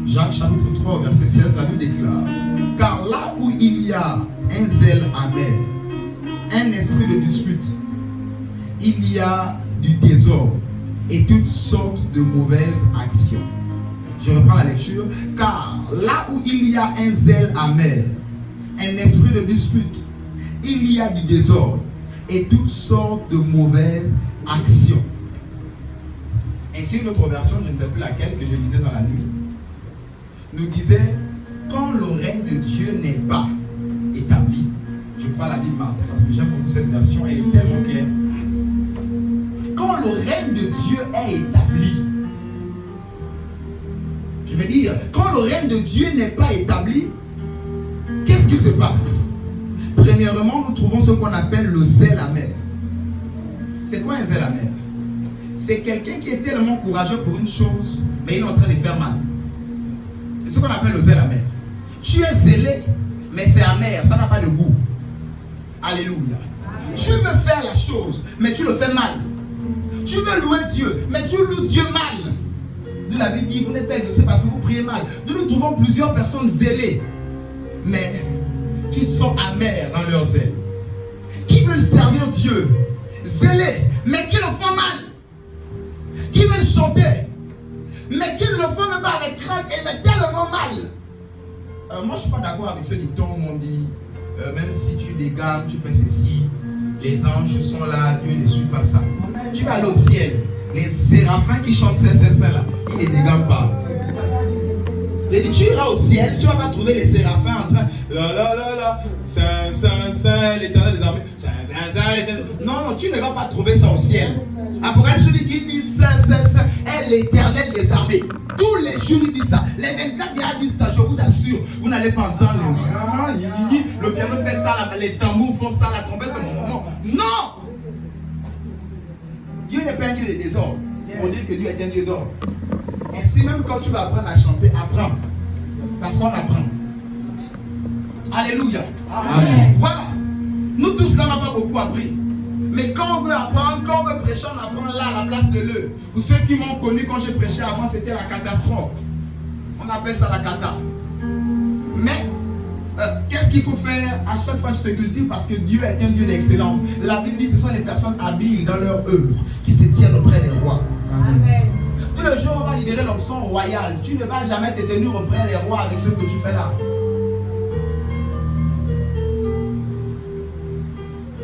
Jacques, chapitre 3, au verset 16, la Bible déclare: car là où il y a un zèle amer, un esprit de dispute, il y a du désordre et toutes sortes de mauvaises actions. Je reprends la lecture. Car là où il y a un zèle amer, un esprit de dispute, il y a du désordre et toutes sortes de mauvaises actions. Ainsi, une autre version, je ne sais plus laquelle, que je lisais dans la nuit, nous disait: quand le règne de Dieu n'est pas établi. Je prends la Bible Martin parce que j'aime beaucoup cette version, elle est tellement claire. Quand le règne de Dieu est établi, je veux dire, quand le règne de Dieu n'est pas établi, qu'est-ce qui se passe? Premièrement, nous trouvons ce qu'on appelle le zèle amer. C'est quoi un zèle amer? C'est quelqu'un qui est tellement courageux pour une chose, mais il est en train de faire mal. C'est ce qu'on appelle le zèle amer. Tu es zélé, mais c'est amer, ça n'a pas de goût. Alléluia. Tu veux faire la chose, mais tu le fais mal. Tu veux louer Dieu, mais tu loues Dieu mal. De la Bible dit, vous n'êtes pas exaucés parce que vous priez mal. Nous trouvons plusieurs personnes zélées, mais qui sont amères dans leur zèle. Qui veulent servir Dieu, zélés, mais qui le font mal. Qui veulent chanter, mais qui ne le font même pas avec crainte et mais tellement mal. Moi, je ne suis pas d'accord avec ce dicton où on dit, même si tu dégames, tu fais ceci, les anges sont là, Dieu ne suit pas ça. Tu vas aller au ciel. Les séraphins qui chantent Saint, Saint, Saint là, ils ne dégament pas. Tu iras au ciel, tu ne vas pas trouver les séraphins en train là, Saint, Saint, Saint, l'Éternel des armées, Saint, Saint, Saint, l'Éternel. Non, tu ne vas pas trouver ça au ciel. Apocalypse dit Saint, Saint, Saint est l'Éternel des armées. Tous les jours il dit ça. Les 24 il dit ça, je vous assure. Vous n'allez pas entendre le piano fait ça, les tambours font ça, la trompette fait moment. Non! Dieu n'est pas un Dieu de désordre. On dit que Dieu est un Dieu d'ordre. Ainsi, même quand tu vas apprendre à chanter, apprends. Parce qu'on apprend. Alléluia. Amen. Voilà. Nous tous là, on n'a pas beaucoup appris. Mais quand on veut apprendre, quand on veut prêcher, on apprend là à la place de l'eux. Pour ceux qui m'ont connu quand j'ai prêché avant, c'était la catastrophe. On appelle ça la cata. Mais, qu'est-ce qu'il faut faire? À chaque fois, tu te cultives parce que Dieu est un Dieu d'excellence. La Bible dit que ce sont les personnes habiles dans leur œuvre qui se tiennent auprès des rois. Amen. Tout le jour, on va libérer l'onction royale. Tu ne vas jamais te tenir auprès des rois avec ce que tu fais là.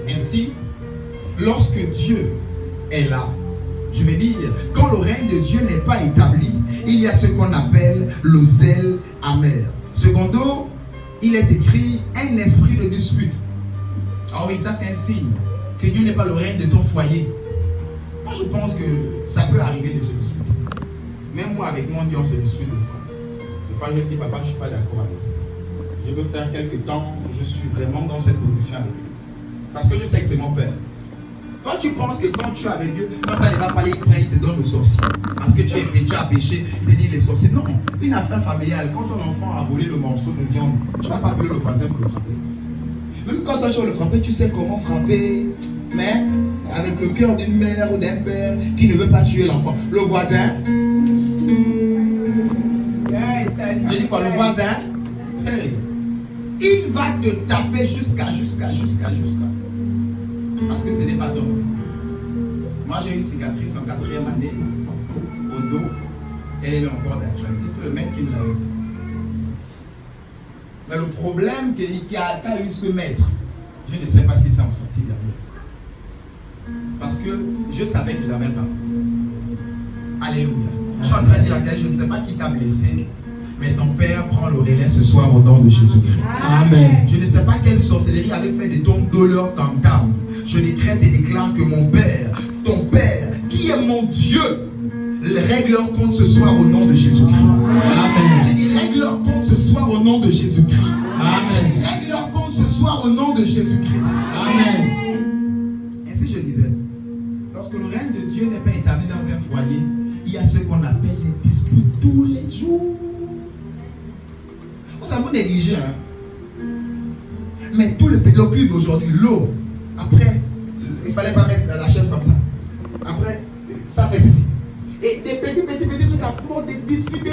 Ainsi, lorsque Dieu est là, je veux dire, quand le règne de Dieu n'est pas établi, il y a ce qu'on appelle le zèle amer. Secondo, il est écrit un esprit de dispute. Ah oui, ça c'est un signe que Dieu n'est pas le règne de ton foyer. Moi je pense que ça peut arriver de se disputer. Même moi avec mon Dieu on se dispute des fois. Des fois je me dis papa je ne suis pas d'accord avec ça. Je veux faire quelques temps, je suis vraiment dans cette position avec lui. Parce que je sais que c'est mon père. Toi tu penses que quand tu es avec Dieu, quand ça ne va pas aller, il te donne le sorcier. Parce que tu as péché, il te dit les sorciers. Non, une affaire familiale, quand ton enfant a volé le morceau de viande, tu ne vas pas appeler le voisin pour le frapper. Même quand toi tu vas le frapper, tu sais comment frapper. Mais avec le cœur d'une mère ou d'un père qui ne veut pas tuer l'enfant. Le voisin. Je dis quoi, le voisin, hey, il va te taper jusqu'à. Parce que ce n'est pas ton enfant. Moi j'ai une cicatrice en 4e année au dos. Elle est encore d'actualité. C'est le maître qui me l'avait fait. Mais le problème qu'a eu ce maître, je ne sais pas si c'est en sorti derrière. Parce que je savais que j'avais pas. Alléluia. Je suis en train de dire à quelqu'un, je ne sais pas qui t'a blessé, mais ton père prend le relais ce soir au nom de Jésus-Christ. Amen. Je ne sais pas quelle sorcellerie avait fait de ton douleur ton âme. Je décrète et déclare que mon père, ton père, qui est mon Dieu, règle leur compte ce soir au nom de Jésus-Christ. Amen. Je dis règle leur compte ce soir au nom de Jésus-Christ. Amen. Règle leur compte ce soir au nom de Jésus-Christ. Amen. Ainsi je disais, lorsque le règne de Dieu n'est pas établi dans un foyer, il y a ce qu'on appelle les disputes tous les jours. Vous savez, vous négligez, hein? Mais tout le cube aujourd'hui, l'eau, après, il ne fallait pas mettre la chaise comme ça. Après, ça fait ceci. Et des petits trucs après, des disputes.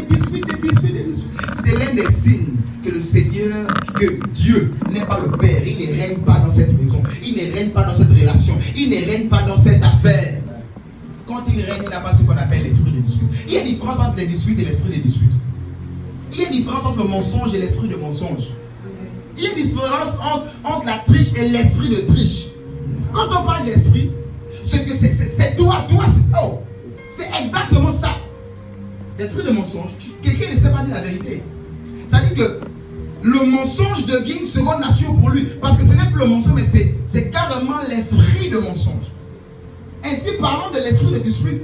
C'est l'un des signes que le Seigneur, que Dieu n'est pas le Père. Il ne règne pas dans cette maison. Il ne règne pas dans cette relation. Il ne règne pas dans cette affaire. Quand il règne, il n'a pas ce qu'on appelle l'esprit de dispute. Il y a une différence entre les disputes et l'esprit de dispute. Il y a une différence entre le mensonge et l'esprit de mensonge. Il y a une différence entre la triche et l'esprit de triche. Quand on parle d'esprit, c'est que c'est toi, c'est exactement ça. L'esprit de mensonge, quelqu'un ne sait pas dire la vérité. Ça dit que le mensonge devient une seconde nature pour lui. Parce que ce n'est plus le mensonge, mais c'est carrément l'esprit de mensonge. Ainsi, parlons de l'esprit de dispute.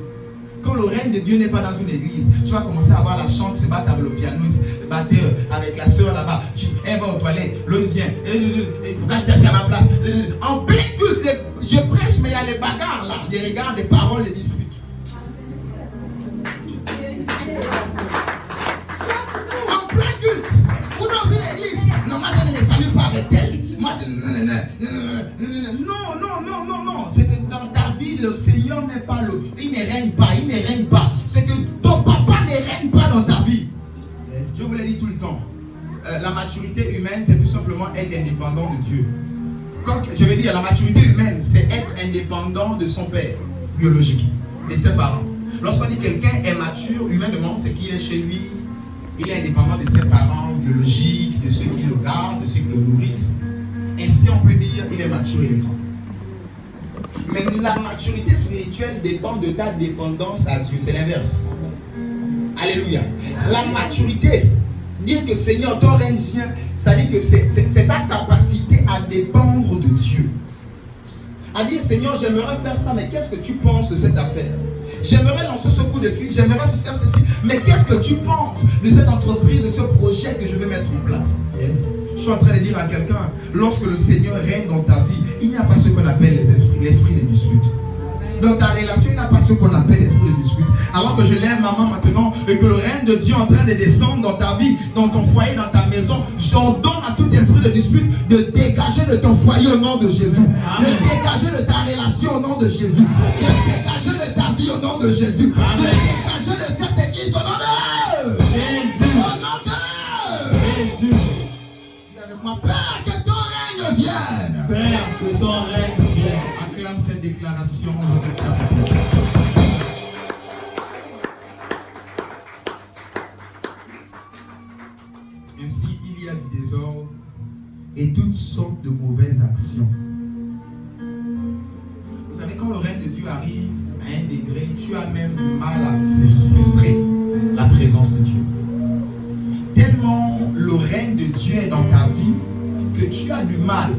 Quand le règne de Dieu n'est pas dans une église, tu vas commencer à voir la chante se battre avec le piano, se battre avec la soeur là-bas. Elle va aux toilettes, l'autre vient. Pourquoi je t'assieds à ma place? En plein culte, je prêche, mais il y a les bagarres là, les regards, les paroles, les disputes. En plein culte, ou dans une église. n'est pas il ne règne pas. C'est que ton papa ne règne pas dans ta vie. Yes. Je vous l'ai dit tout le temps. La maturité humaine, c'est tout simplement être indépendant de Dieu. Je vais dire, la maturité humaine, c'est être indépendant de son père biologique, de ses parents. Lorsqu'on dit quelqu'un est mature humainement, c'est qu'il est chez lui, il est indépendant de ses parents biologiques, de ceux qui le gardent, de ceux qui le nourrissent. Ainsi, on peut dire, il est mature, il est grand. Mais la maturité spirituelle dépend de ta dépendance à Dieu. C'est l'inverse. Alléluia. La maturité, dire que Seigneur, ton règne vient, ça dit que c'est ta capacité à dépendre de Dieu. À dire, Seigneur, j'aimerais faire ça, mais qu'est-ce que tu penses de cette affaire? J'aimerais lancer ce coup de fil, j'aimerais faire ceci, mais qu'est-ce que tu penses de cette entreprise, de ce projet que je vais mettre en place? Yes. Je suis en train de dire à quelqu'un, lorsque le Seigneur règne dans ta vie, il n'y a pas ce qu'on appelle l'esprit de dispute. Dans ta relation, il n'y a pas ce qu'on appelle l'esprit de dispute. Alors que je lève ma main maintenant et que le règne de Dieu est en train de descendre dans ta vie, dans ton foyer, dans ta maison, j'ordonne à tout esprit de dispute de dégager de ton foyer au nom de Jésus. De dégager de ta relation au nom de Jésus. De dégager de ta vie au nom de Jésus. De dégager de cette église au nom de Jésus. Au nom de Jésus. Dis avec moi, Père, que ton règne vienne. Père, que ton règne vienne. Acclame cette déclaration. Ainsi, il y a du désordre et toutes sortes de mauvaises actions. Vous savez, quand le règne de Dieu arrive à un degré, tu as même du mal à frustrer la présence de Dieu. Tellement le règne de Dieu est dans ta vie que tu as du mal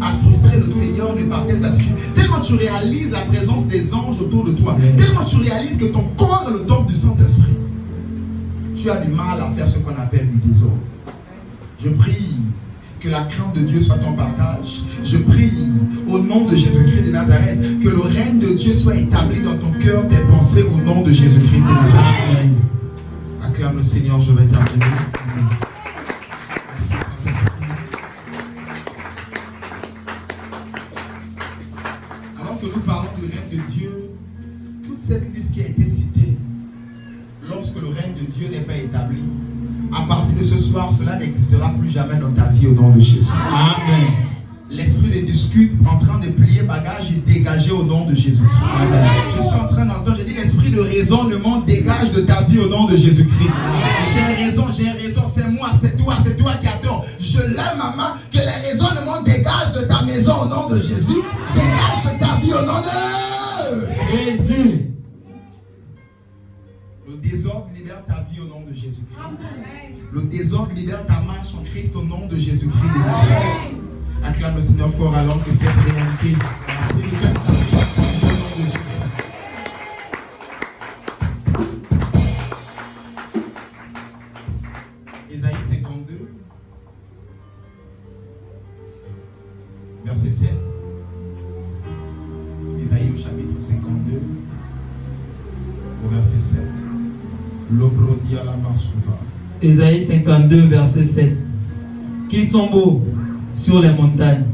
à frustrer le Seigneur de par tes attitudes. Tellement tu réalises la présence des anges autour de toi. Tellement tu réalises que ton corps est le temple du Saint-Esprit. Tu as du mal à faire ce qu'on appelle du désordre. Je prie que la crainte de Dieu soit ton partage. Je prie au nom de Jésus-Christ de Nazareth que le règne de Dieu soit établi dans ton cœur, tes pensées au nom de Jésus-Christ de Nazareth. Amen. Acclame le Seigneur, je vais terminer. Alors que nous parlons du règne de Dieu, toute cette liste qui a été citée, lorsque le règne de Dieu n'est pas établi, à partir de ce soir, cela n'existera plus jamais dans ta vie au nom de Jésus. Amen. L'esprit de discute en train de plier bagage et dégager au nom de Jésus-Christ. Amen. Je suis en train d'entendre, je dis l'esprit de raisonnement dégage de ta vie au nom de Jésus-Christ. J'ai raison, c'est moi, c'est toi qui as tort. Je lève ma main, que les raisonnements dégagent de ta maison au nom de Jésus. Dégage de ta vie au nom de Jésus. Le désordre libère ta vie au nom de Jésus-Christ. Le désordre libère ta marche en Christ au nom de Jésus-Christ. Acclame le Seigneur fort alors que cette réalité spirituelle s'applique au nom de Jésus. Ésaïe 52, verset 7. Ésaïe au chapitre 52, au verset 7. L'obrodia la masuva. Ésaïe 52, verset 7. Qu'ils sont beaux sur les montagnes,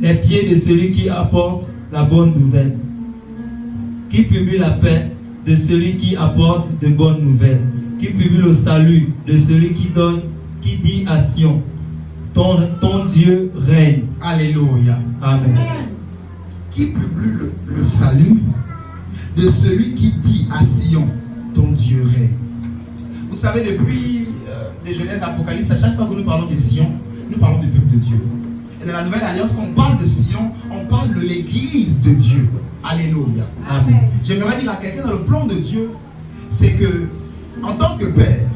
les pieds de celui qui apporte la bonne nouvelle, qui publie la paix de celui qui apporte de bonnes nouvelles, qui publie le salut de celui qui donne, qui dit à Sion, ton Dieu règne. Alléluia. Amen. Qui publie le salut de celui qui dit à Sion, ton Dieu règne. Vous savez, depuis les Genèse Apocalypse, à chaque fois que nous parlons de Sion, nous parlons du peuple de Dieu. Et dans la Nouvelle Alliance, quand on parle de Sion, on parle de l'église de Dieu. Alléluia. Amen. J'aimerais dire à quelqu'un, dans le plan de Dieu, c'est que, en tant que Père,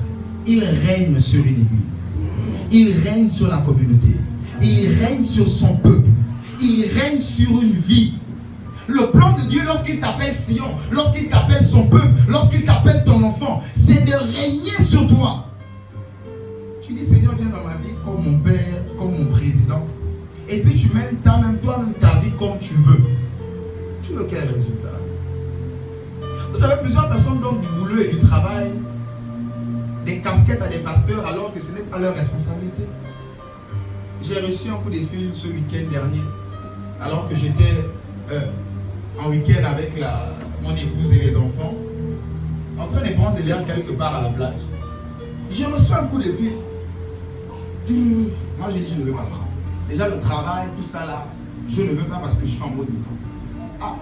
il règne sur une église. Il règne sur la communauté. Il règne sur son peuple. Il règne sur une vie. Le plan de Dieu, lorsqu'il t'appelle Sion, lorsqu'il t'appelle son peuple, lorsqu'il t'appelle ton enfant, c'est de régner sur toi. Tu dis, Seigneur, viens dans ma vie comme mon père, comme mon président. Et puis tu mènes toi-même ta vie comme tu veux. Tu veux quel résultat? Vous savez, plusieurs personnes donnent du boulot et du travail, des casquettes à des pasteurs alors que ce n'est pas leur responsabilité. J'ai reçu un coup de fil ce week-end dernier, alors que j'étais en week-end avec mon épouse et les enfants, en train de prendre de l'air quelque part à la plage. Je reçois un coup de fil. Moi, j'ai dit, je ne veux pas prendre. Déjà, le travail, tout ça là, je ne veux pas parce que je suis en mode détente. Ah,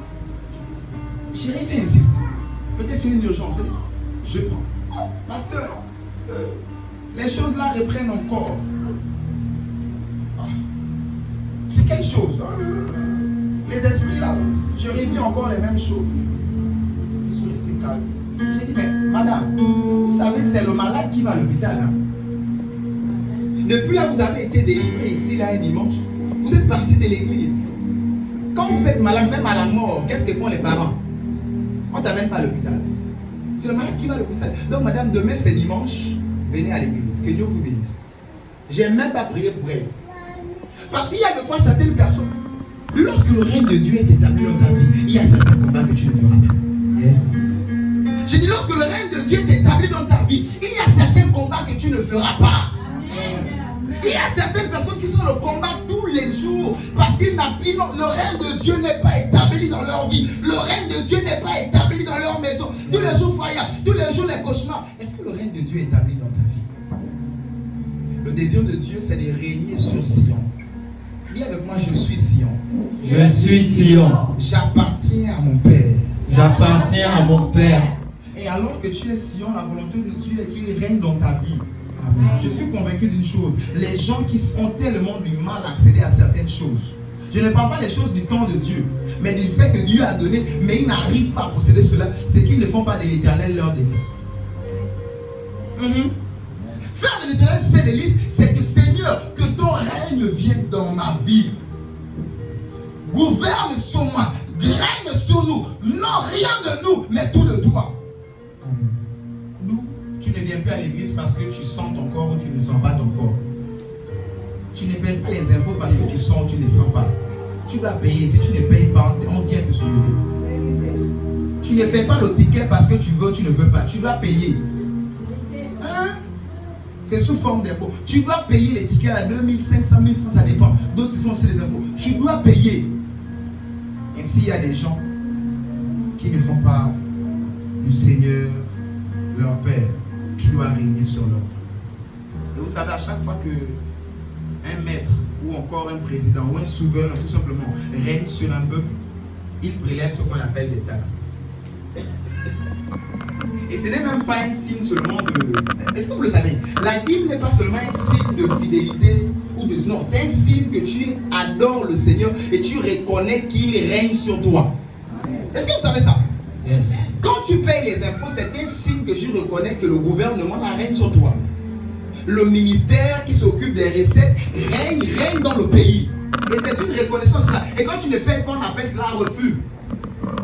chérie, ça insiste. Peut-être sur une urgence. Je prends. Oh, pasteur, les choses là reprennent encore. Ah, c'est quelle chose? Les esprits là, je revis encore les mêmes choses. Ils sont restés calmes. J'ai dit, mais madame, vous savez, c'est le malade qui va à l'hôpital. Hein? Depuis là, vous avez été délivré ici, là, un dimanche. Vous êtes parti de l'église. Quand vous êtes malade, même à la mort, qu'est-ce que font les parents? On ne t'amène pas à l'hôpital. C'est le malade qui va à l'hôpital. Donc, madame, demain, c'est dimanche. Venez à l'église. Que Dieu vous bénisse. Je n'ai même pas prié pour elle. Parce qu'il y a des fois certaines personnes, lorsque le règne de Dieu est établi dans ta vie, il y a certains combats que tu ne feras pas. Yes. Je dis, lorsque le règne de Dieu est établi dans ta vie, il y a certains combats que tu ne feras pas. Il y a certaines personnes qui sont dans le combat tous les jours parce que le règne de Dieu n'est pas établi dans leur vie. Le règne de Dieu n'est pas établi dans leur maison. Tous les jours, fire, tous les jours, les cauchemars. Est-ce que le règne de Dieu est établi dans ta vie? Le désir de Dieu, c'est de régner sur Sion. Dis avec moi, je suis Sion. Je suis Sion. J'appartiens à mon Père. J'appartiens à mon Père. Et alors que tu es Sion, la volonté de Dieu est qu'il règne dans ta vie. Amen. Je suis convaincu d'une chose. Les gens qui ont tellement du mal à accéder à certaines choses. Je ne parle pas des choses du temps de Dieu, mais du fait que Dieu a donné, mais ils n'arrivent pas à posséder cela. C'est qu'ils ne font pas de l'Éternel leur délice. Faire de l'Éternel ses délices, c'est que Seigneur, que ton règne vienne dans ma vie. Gouverne sur moi, règne sur nous. Non, rien de nous, mais tout de toi. Nous, tu ne viens plus à l'église parce que tu sens ton corps ou tu ne sens pas ton corps. Tu ne payes pas les impôts parce que tu sens ou tu ne sens pas. Tu dois payer. Si tu ne payes pas, on vient te soulever. Tu ne payes pas le ticket parce que tu veux ou tu ne veux pas. Tu dois payer. Hein? C'est sous forme d'impôt. Tu dois payer les tickets à 2500, 1000 francs, ça dépend. D'autres, ils sont aussi les impôts. Tu dois payer. Ainsi, il y a des gens qui ne font pas du Seigneur leur Père, qui doit régner sur leur vie. Et vous savez, à chaque fois que un maître ou encore un président ou un souverain tout simplement règne sur un peuple, il prélève ce qu'on appelle des taxes. Et ce n'est même pas un signe seulement de... Est-ce que vous le savez? La dîme n'est pas seulement un signe de fidélité ou de... Non, c'est un signe que tu adores le Seigneur et tu reconnais qu'il règne sur toi. Est-ce que vous savez ça? Yes. Quand tu payes les impôts, c'est un signe que tu reconnais que le gouvernement règne sur toi. Le ministère qui s'occupe des recettes règne dans le pays. Et c'est une reconnaissance là. Et quand tu ne payes pas, on appelle cela un refus.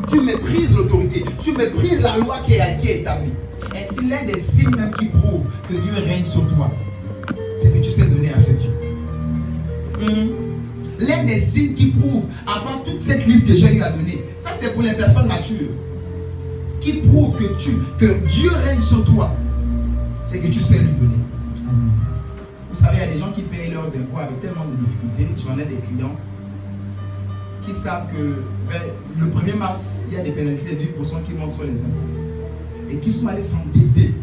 Tu méprises l'autorité, tu méprises la loi qui est établie. Et c'est l'un des signes même qui prouve que Dieu règne sur toi. C'est que tu sais donner à ce Dieu. L'un des signes qui prouve, avant toute cette liste que j'ai eu à donner, ça c'est pour les personnes matures, qui prouve que Dieu règne sur toi, c'est que tu sais lui donner. Vous savez, il y a des gens qui payent leurs impôts avec tellement de difficultés. J'en ai des clients qui savent que le 1er mars, il y a des pénalités de 10% qui montent sur les impôts. Et qui sont allés s'endetter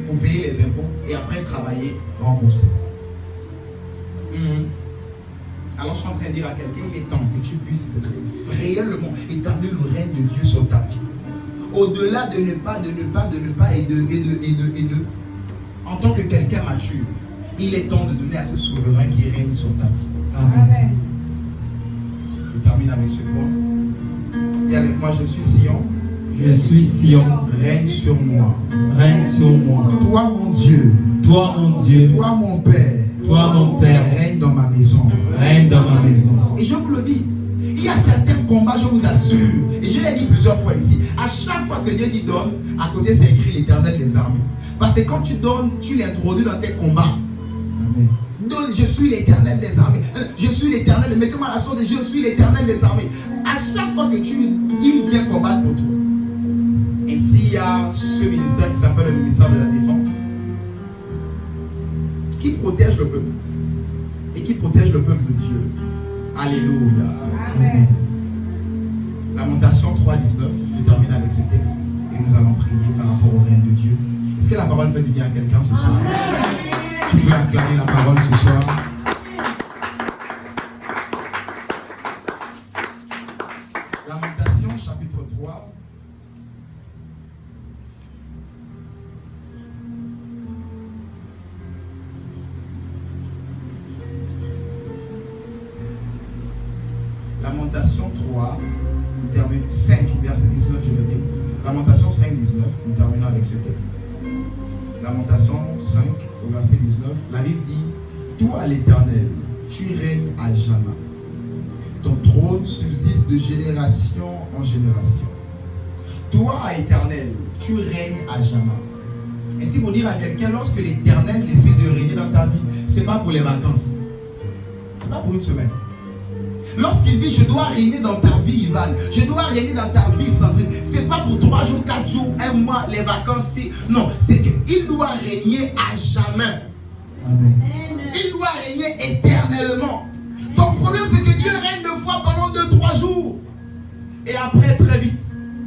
pour payer les impôts et après travailler, rembourser. Alors je suis en train de dire à quelqu'un, il est temps que tu puisses réellement établir le règne de Dieu sur ta vie. Au-delà de ne pas et de en tant que quelqu'un mature, il est temps de donner à ce souverain qui règne sur ta vie. Amen. Je termine avec ce point. Dis avec moi, je suis Sion. Je suis Sion. Règne sur moi. Règne sur moi. Toi mon Dieu. Toi mon Dieu. Toi mon Père. Toi mon Père. Règne dans ma maison. Règne dans ma maison. Et je vous le dis, il y a certains combats, je vous assure, et je l'ai dit plusieurs fois ici, à chaque fois que Dieu dit donne, à côté c'est écrit l'Éternel des armées. Parce que quand tu donnes, tu l'introduis dans tes combats. Amen. Donne, je suis l'Éternel des armées. Je suis l'Éternel, mettez-moi la sorte de je suis l'Éternel des armées. À chaque fois que il vient combattre pour toi. Et s'il y a ce ministère qui s'appelle le ministère de la Défense, qui protège le peuple, et qui protège le peuple de Dieu. Alléluia. Amen. Lamentation 3, 19. Je termine avec ce texte et nous allons prier par rapport au règne de Dieu. Est-ce que la parole fait du bien à quelqu'un ce soir? Tu peux acclamer la parole ce soir. Lamentation chapitre 3. Lamentation 3, nous terminons 5, verset 19, je veux dire. Lamentation 5, 19, nous terminons avec ce texte. Lamentation 5, au verset 19, la Bible dit: toi, l'Éternel, tu règnes à jamais. Ton trône subsiste de génération en génération. Toi, Éternel, tu règnes à jamais. Et si vous dire à quelqu'un, lorsque l'Éternel décide de régner dans ta vie, ce n'est pas pour les vacances. Ce n'est pas pour une semaine. Lorsqu'il dit: je dois régner dans ta vie, Ivan, je dois régner dans ta vie, Sandrine, ce n'est pas pour 3 jours, 4 jours, 1 mois, les vacances. Non, c'est qu'il doit régner à jamais. Amen. Il doit régner éternellement. Ton problème, c'est que Dieu règne 2 fois pendant 2-3 jours. Et après, très vite,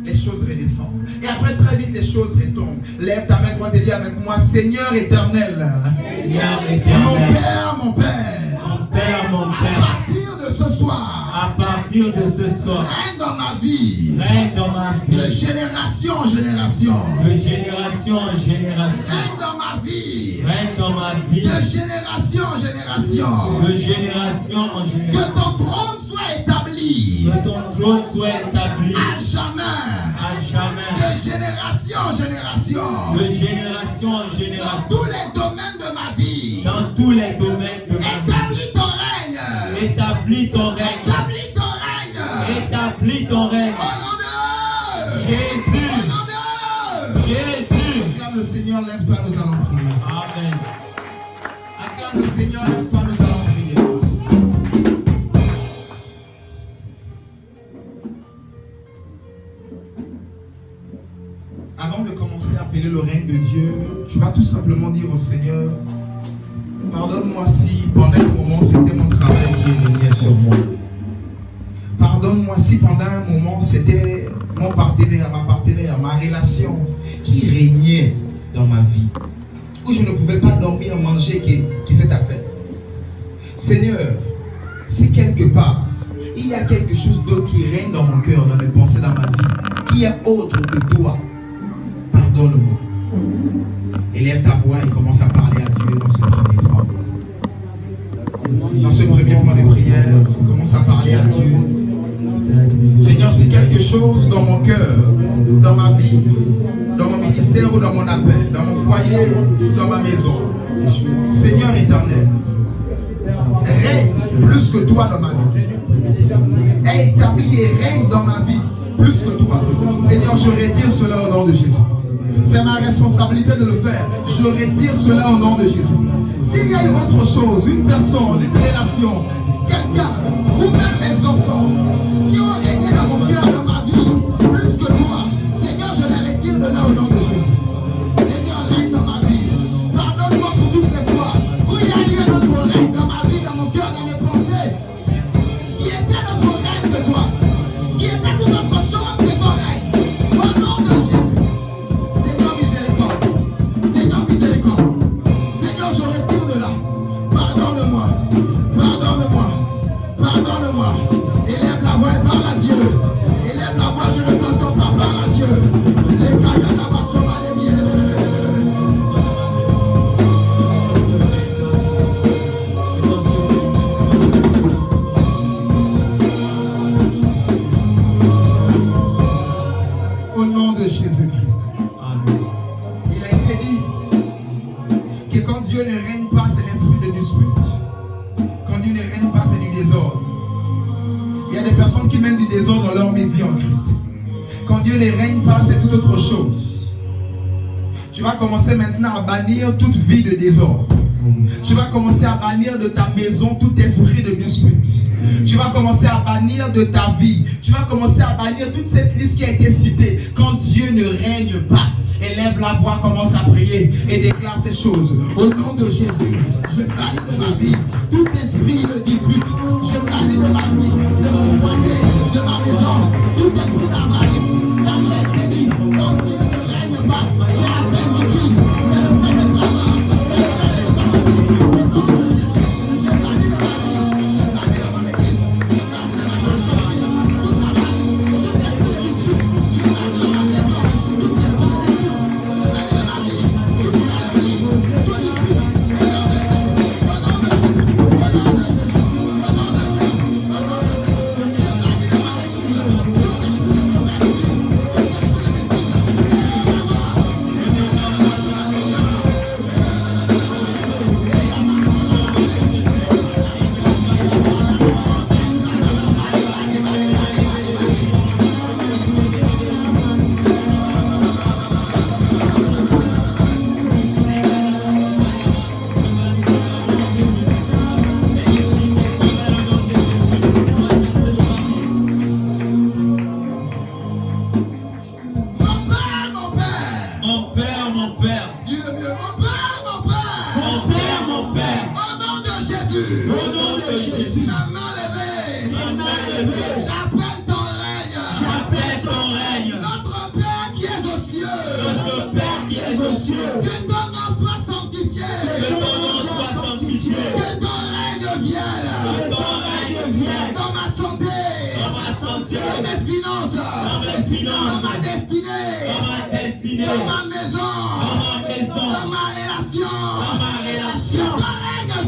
les choses redescendent. Et après, très vite, les choses retombent. Lève ta main droite et dis avec moi: Seigneur éternel, Seigneur éternel, mon Père, mon Père, mon Père, mon à Père, partir de ce soir, à partir de ce soir, règne dans ma vie, règne dans ma de vie, génération en génération. de génération en génération, Règne dans ma vie, règne dans ma vie, de génération en génération. de génération en Que génération, ton trône soit établi que ton trône soit établi à jamais, à jamais, de génération en génération, de génération en dans génération, tous les domaines de ma vie. dans tous les domaines de ma vie. Établis ton règne, Établis ton règne, établis ton règne, établis ton règne. au nom de Jésus, au nom de Jésus. Acclame le Seigneur, lève-toi, nous allons prier. Amen. Acclame le Seigneur, lève-toi, nous allons prier. Avant de commencer à appeler le règne de Dieu, tu vas tout simplement dire au Seigneur: pardonne-moi si pendant un moment c'était mon travail qui régnait sur moi. Pardonne-moi si pendant un moment c'était mon partenaire, ma relation qui régnait dans ma vie. Où je ne pouvais pas dormir, manger, qui s'est affaire. Seigneur, si quelque part il y a quelque chose d'autre qui règne dans mon cœur, dans mes pensées, dans ma vie, qui est autre que toi, pardonne-moi. Élève ta voix et commence à parler à Dieu dans ce premier temps. Dans ce premier point de prière, commence à parler à Dieu. Seigneur, si quelque chose dans mon cœur, dans ma vie, dans mon ministère ou dans mon appel, dans mon foyer ou dans ma maison, Seigneur éternel, règne plus que toi dans ma vie. Est établi et règne dans ma vie plus que toi. Seigneur, je retire cela au nom de Jésus. C'est ma responsabilité de le faire. Je retire cela au nom de Jésus. S'il y a une autre chose, une personne, une relation, quelqu'un, ou même mes enfants, qui ont régné dans mon cœur, dans ma vie, plus que toi, Seigneur, je les retire de là au nom de Jésus. Seigneur, règne dans ma vie. Pardonne-moi pour toutes les fois où il y a eu un autre règne dans ma vie, dans mon cœur, dans mes pensées, qui était notre règne de toi, qui était toute autre chose que ton règne. Au nom de Jésus. Seigneur, miséricorde. Seigneur, miséricorde. Seigneur, je retire de là. Pardonne-moi. Pardonne-moi. Pardonne-moi. Élève la voix et parle à Dieu. Élève la voix, je ne t'entends pas, parle à Dieu. Les caillas au nom de Jésus-Christ. Il a été dit que quand Dieu ne règne pas, c'est l'esprit de dispute. Quand Dieu ne règne pas, c'est du désordre. Il y a des personnes qui mènent du désordre dans leur vie en Christ. Quand Dieu ne règne pas, c'est toute autre chose. Tu vas commencer maintenant à bannir toute vie de désordre. Tu vas commencer à bannir de ta maison tout esprit de dispute. Tu vas commencer à bannir de ta vie. Tu vas commencer à bannir toute cette liste qui a été citée. Quand Dieu ne règne pas, élève la voix, commence à prier et déclare ces choses. Au nom de Jésus, je bannis de ma vie tout esprit de dispute. Je bannis de ma vie, de mon foyer, de ma maison, tout esprit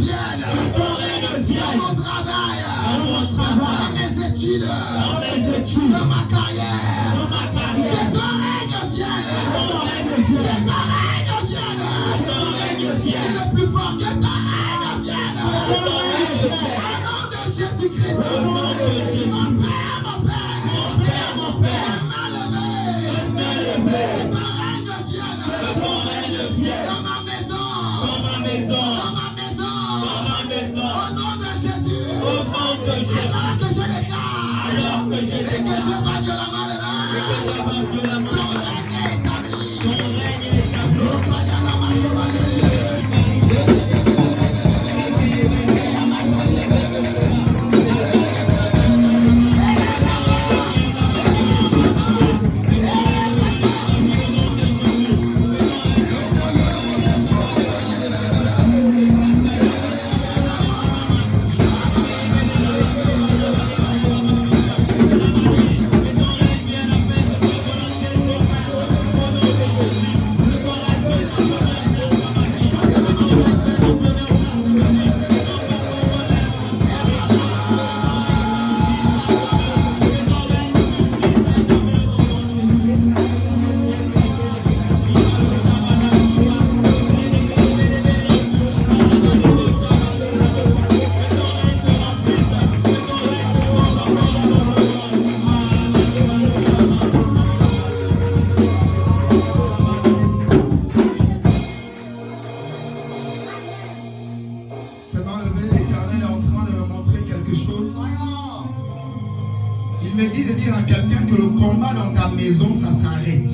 vienne. Dans mon travail. Dans mes études. Dans ma carrière. Que ton règne vienne. Que ton règne vienne. Le plus fort, que ton règne vienne. Au nom de Jésus-Christ. Mon Père, mon Père, m'a levé. Que ton règne vienne. Dans ma maison. Au nom de Jésus. Alors que je déclare. Et que je bats violemment le main. Ton règne est établi. Oh, Pagana, ma chevalier. Il me dit de dire à quelqu'un que le combat dans ta maison, ça s'arrête.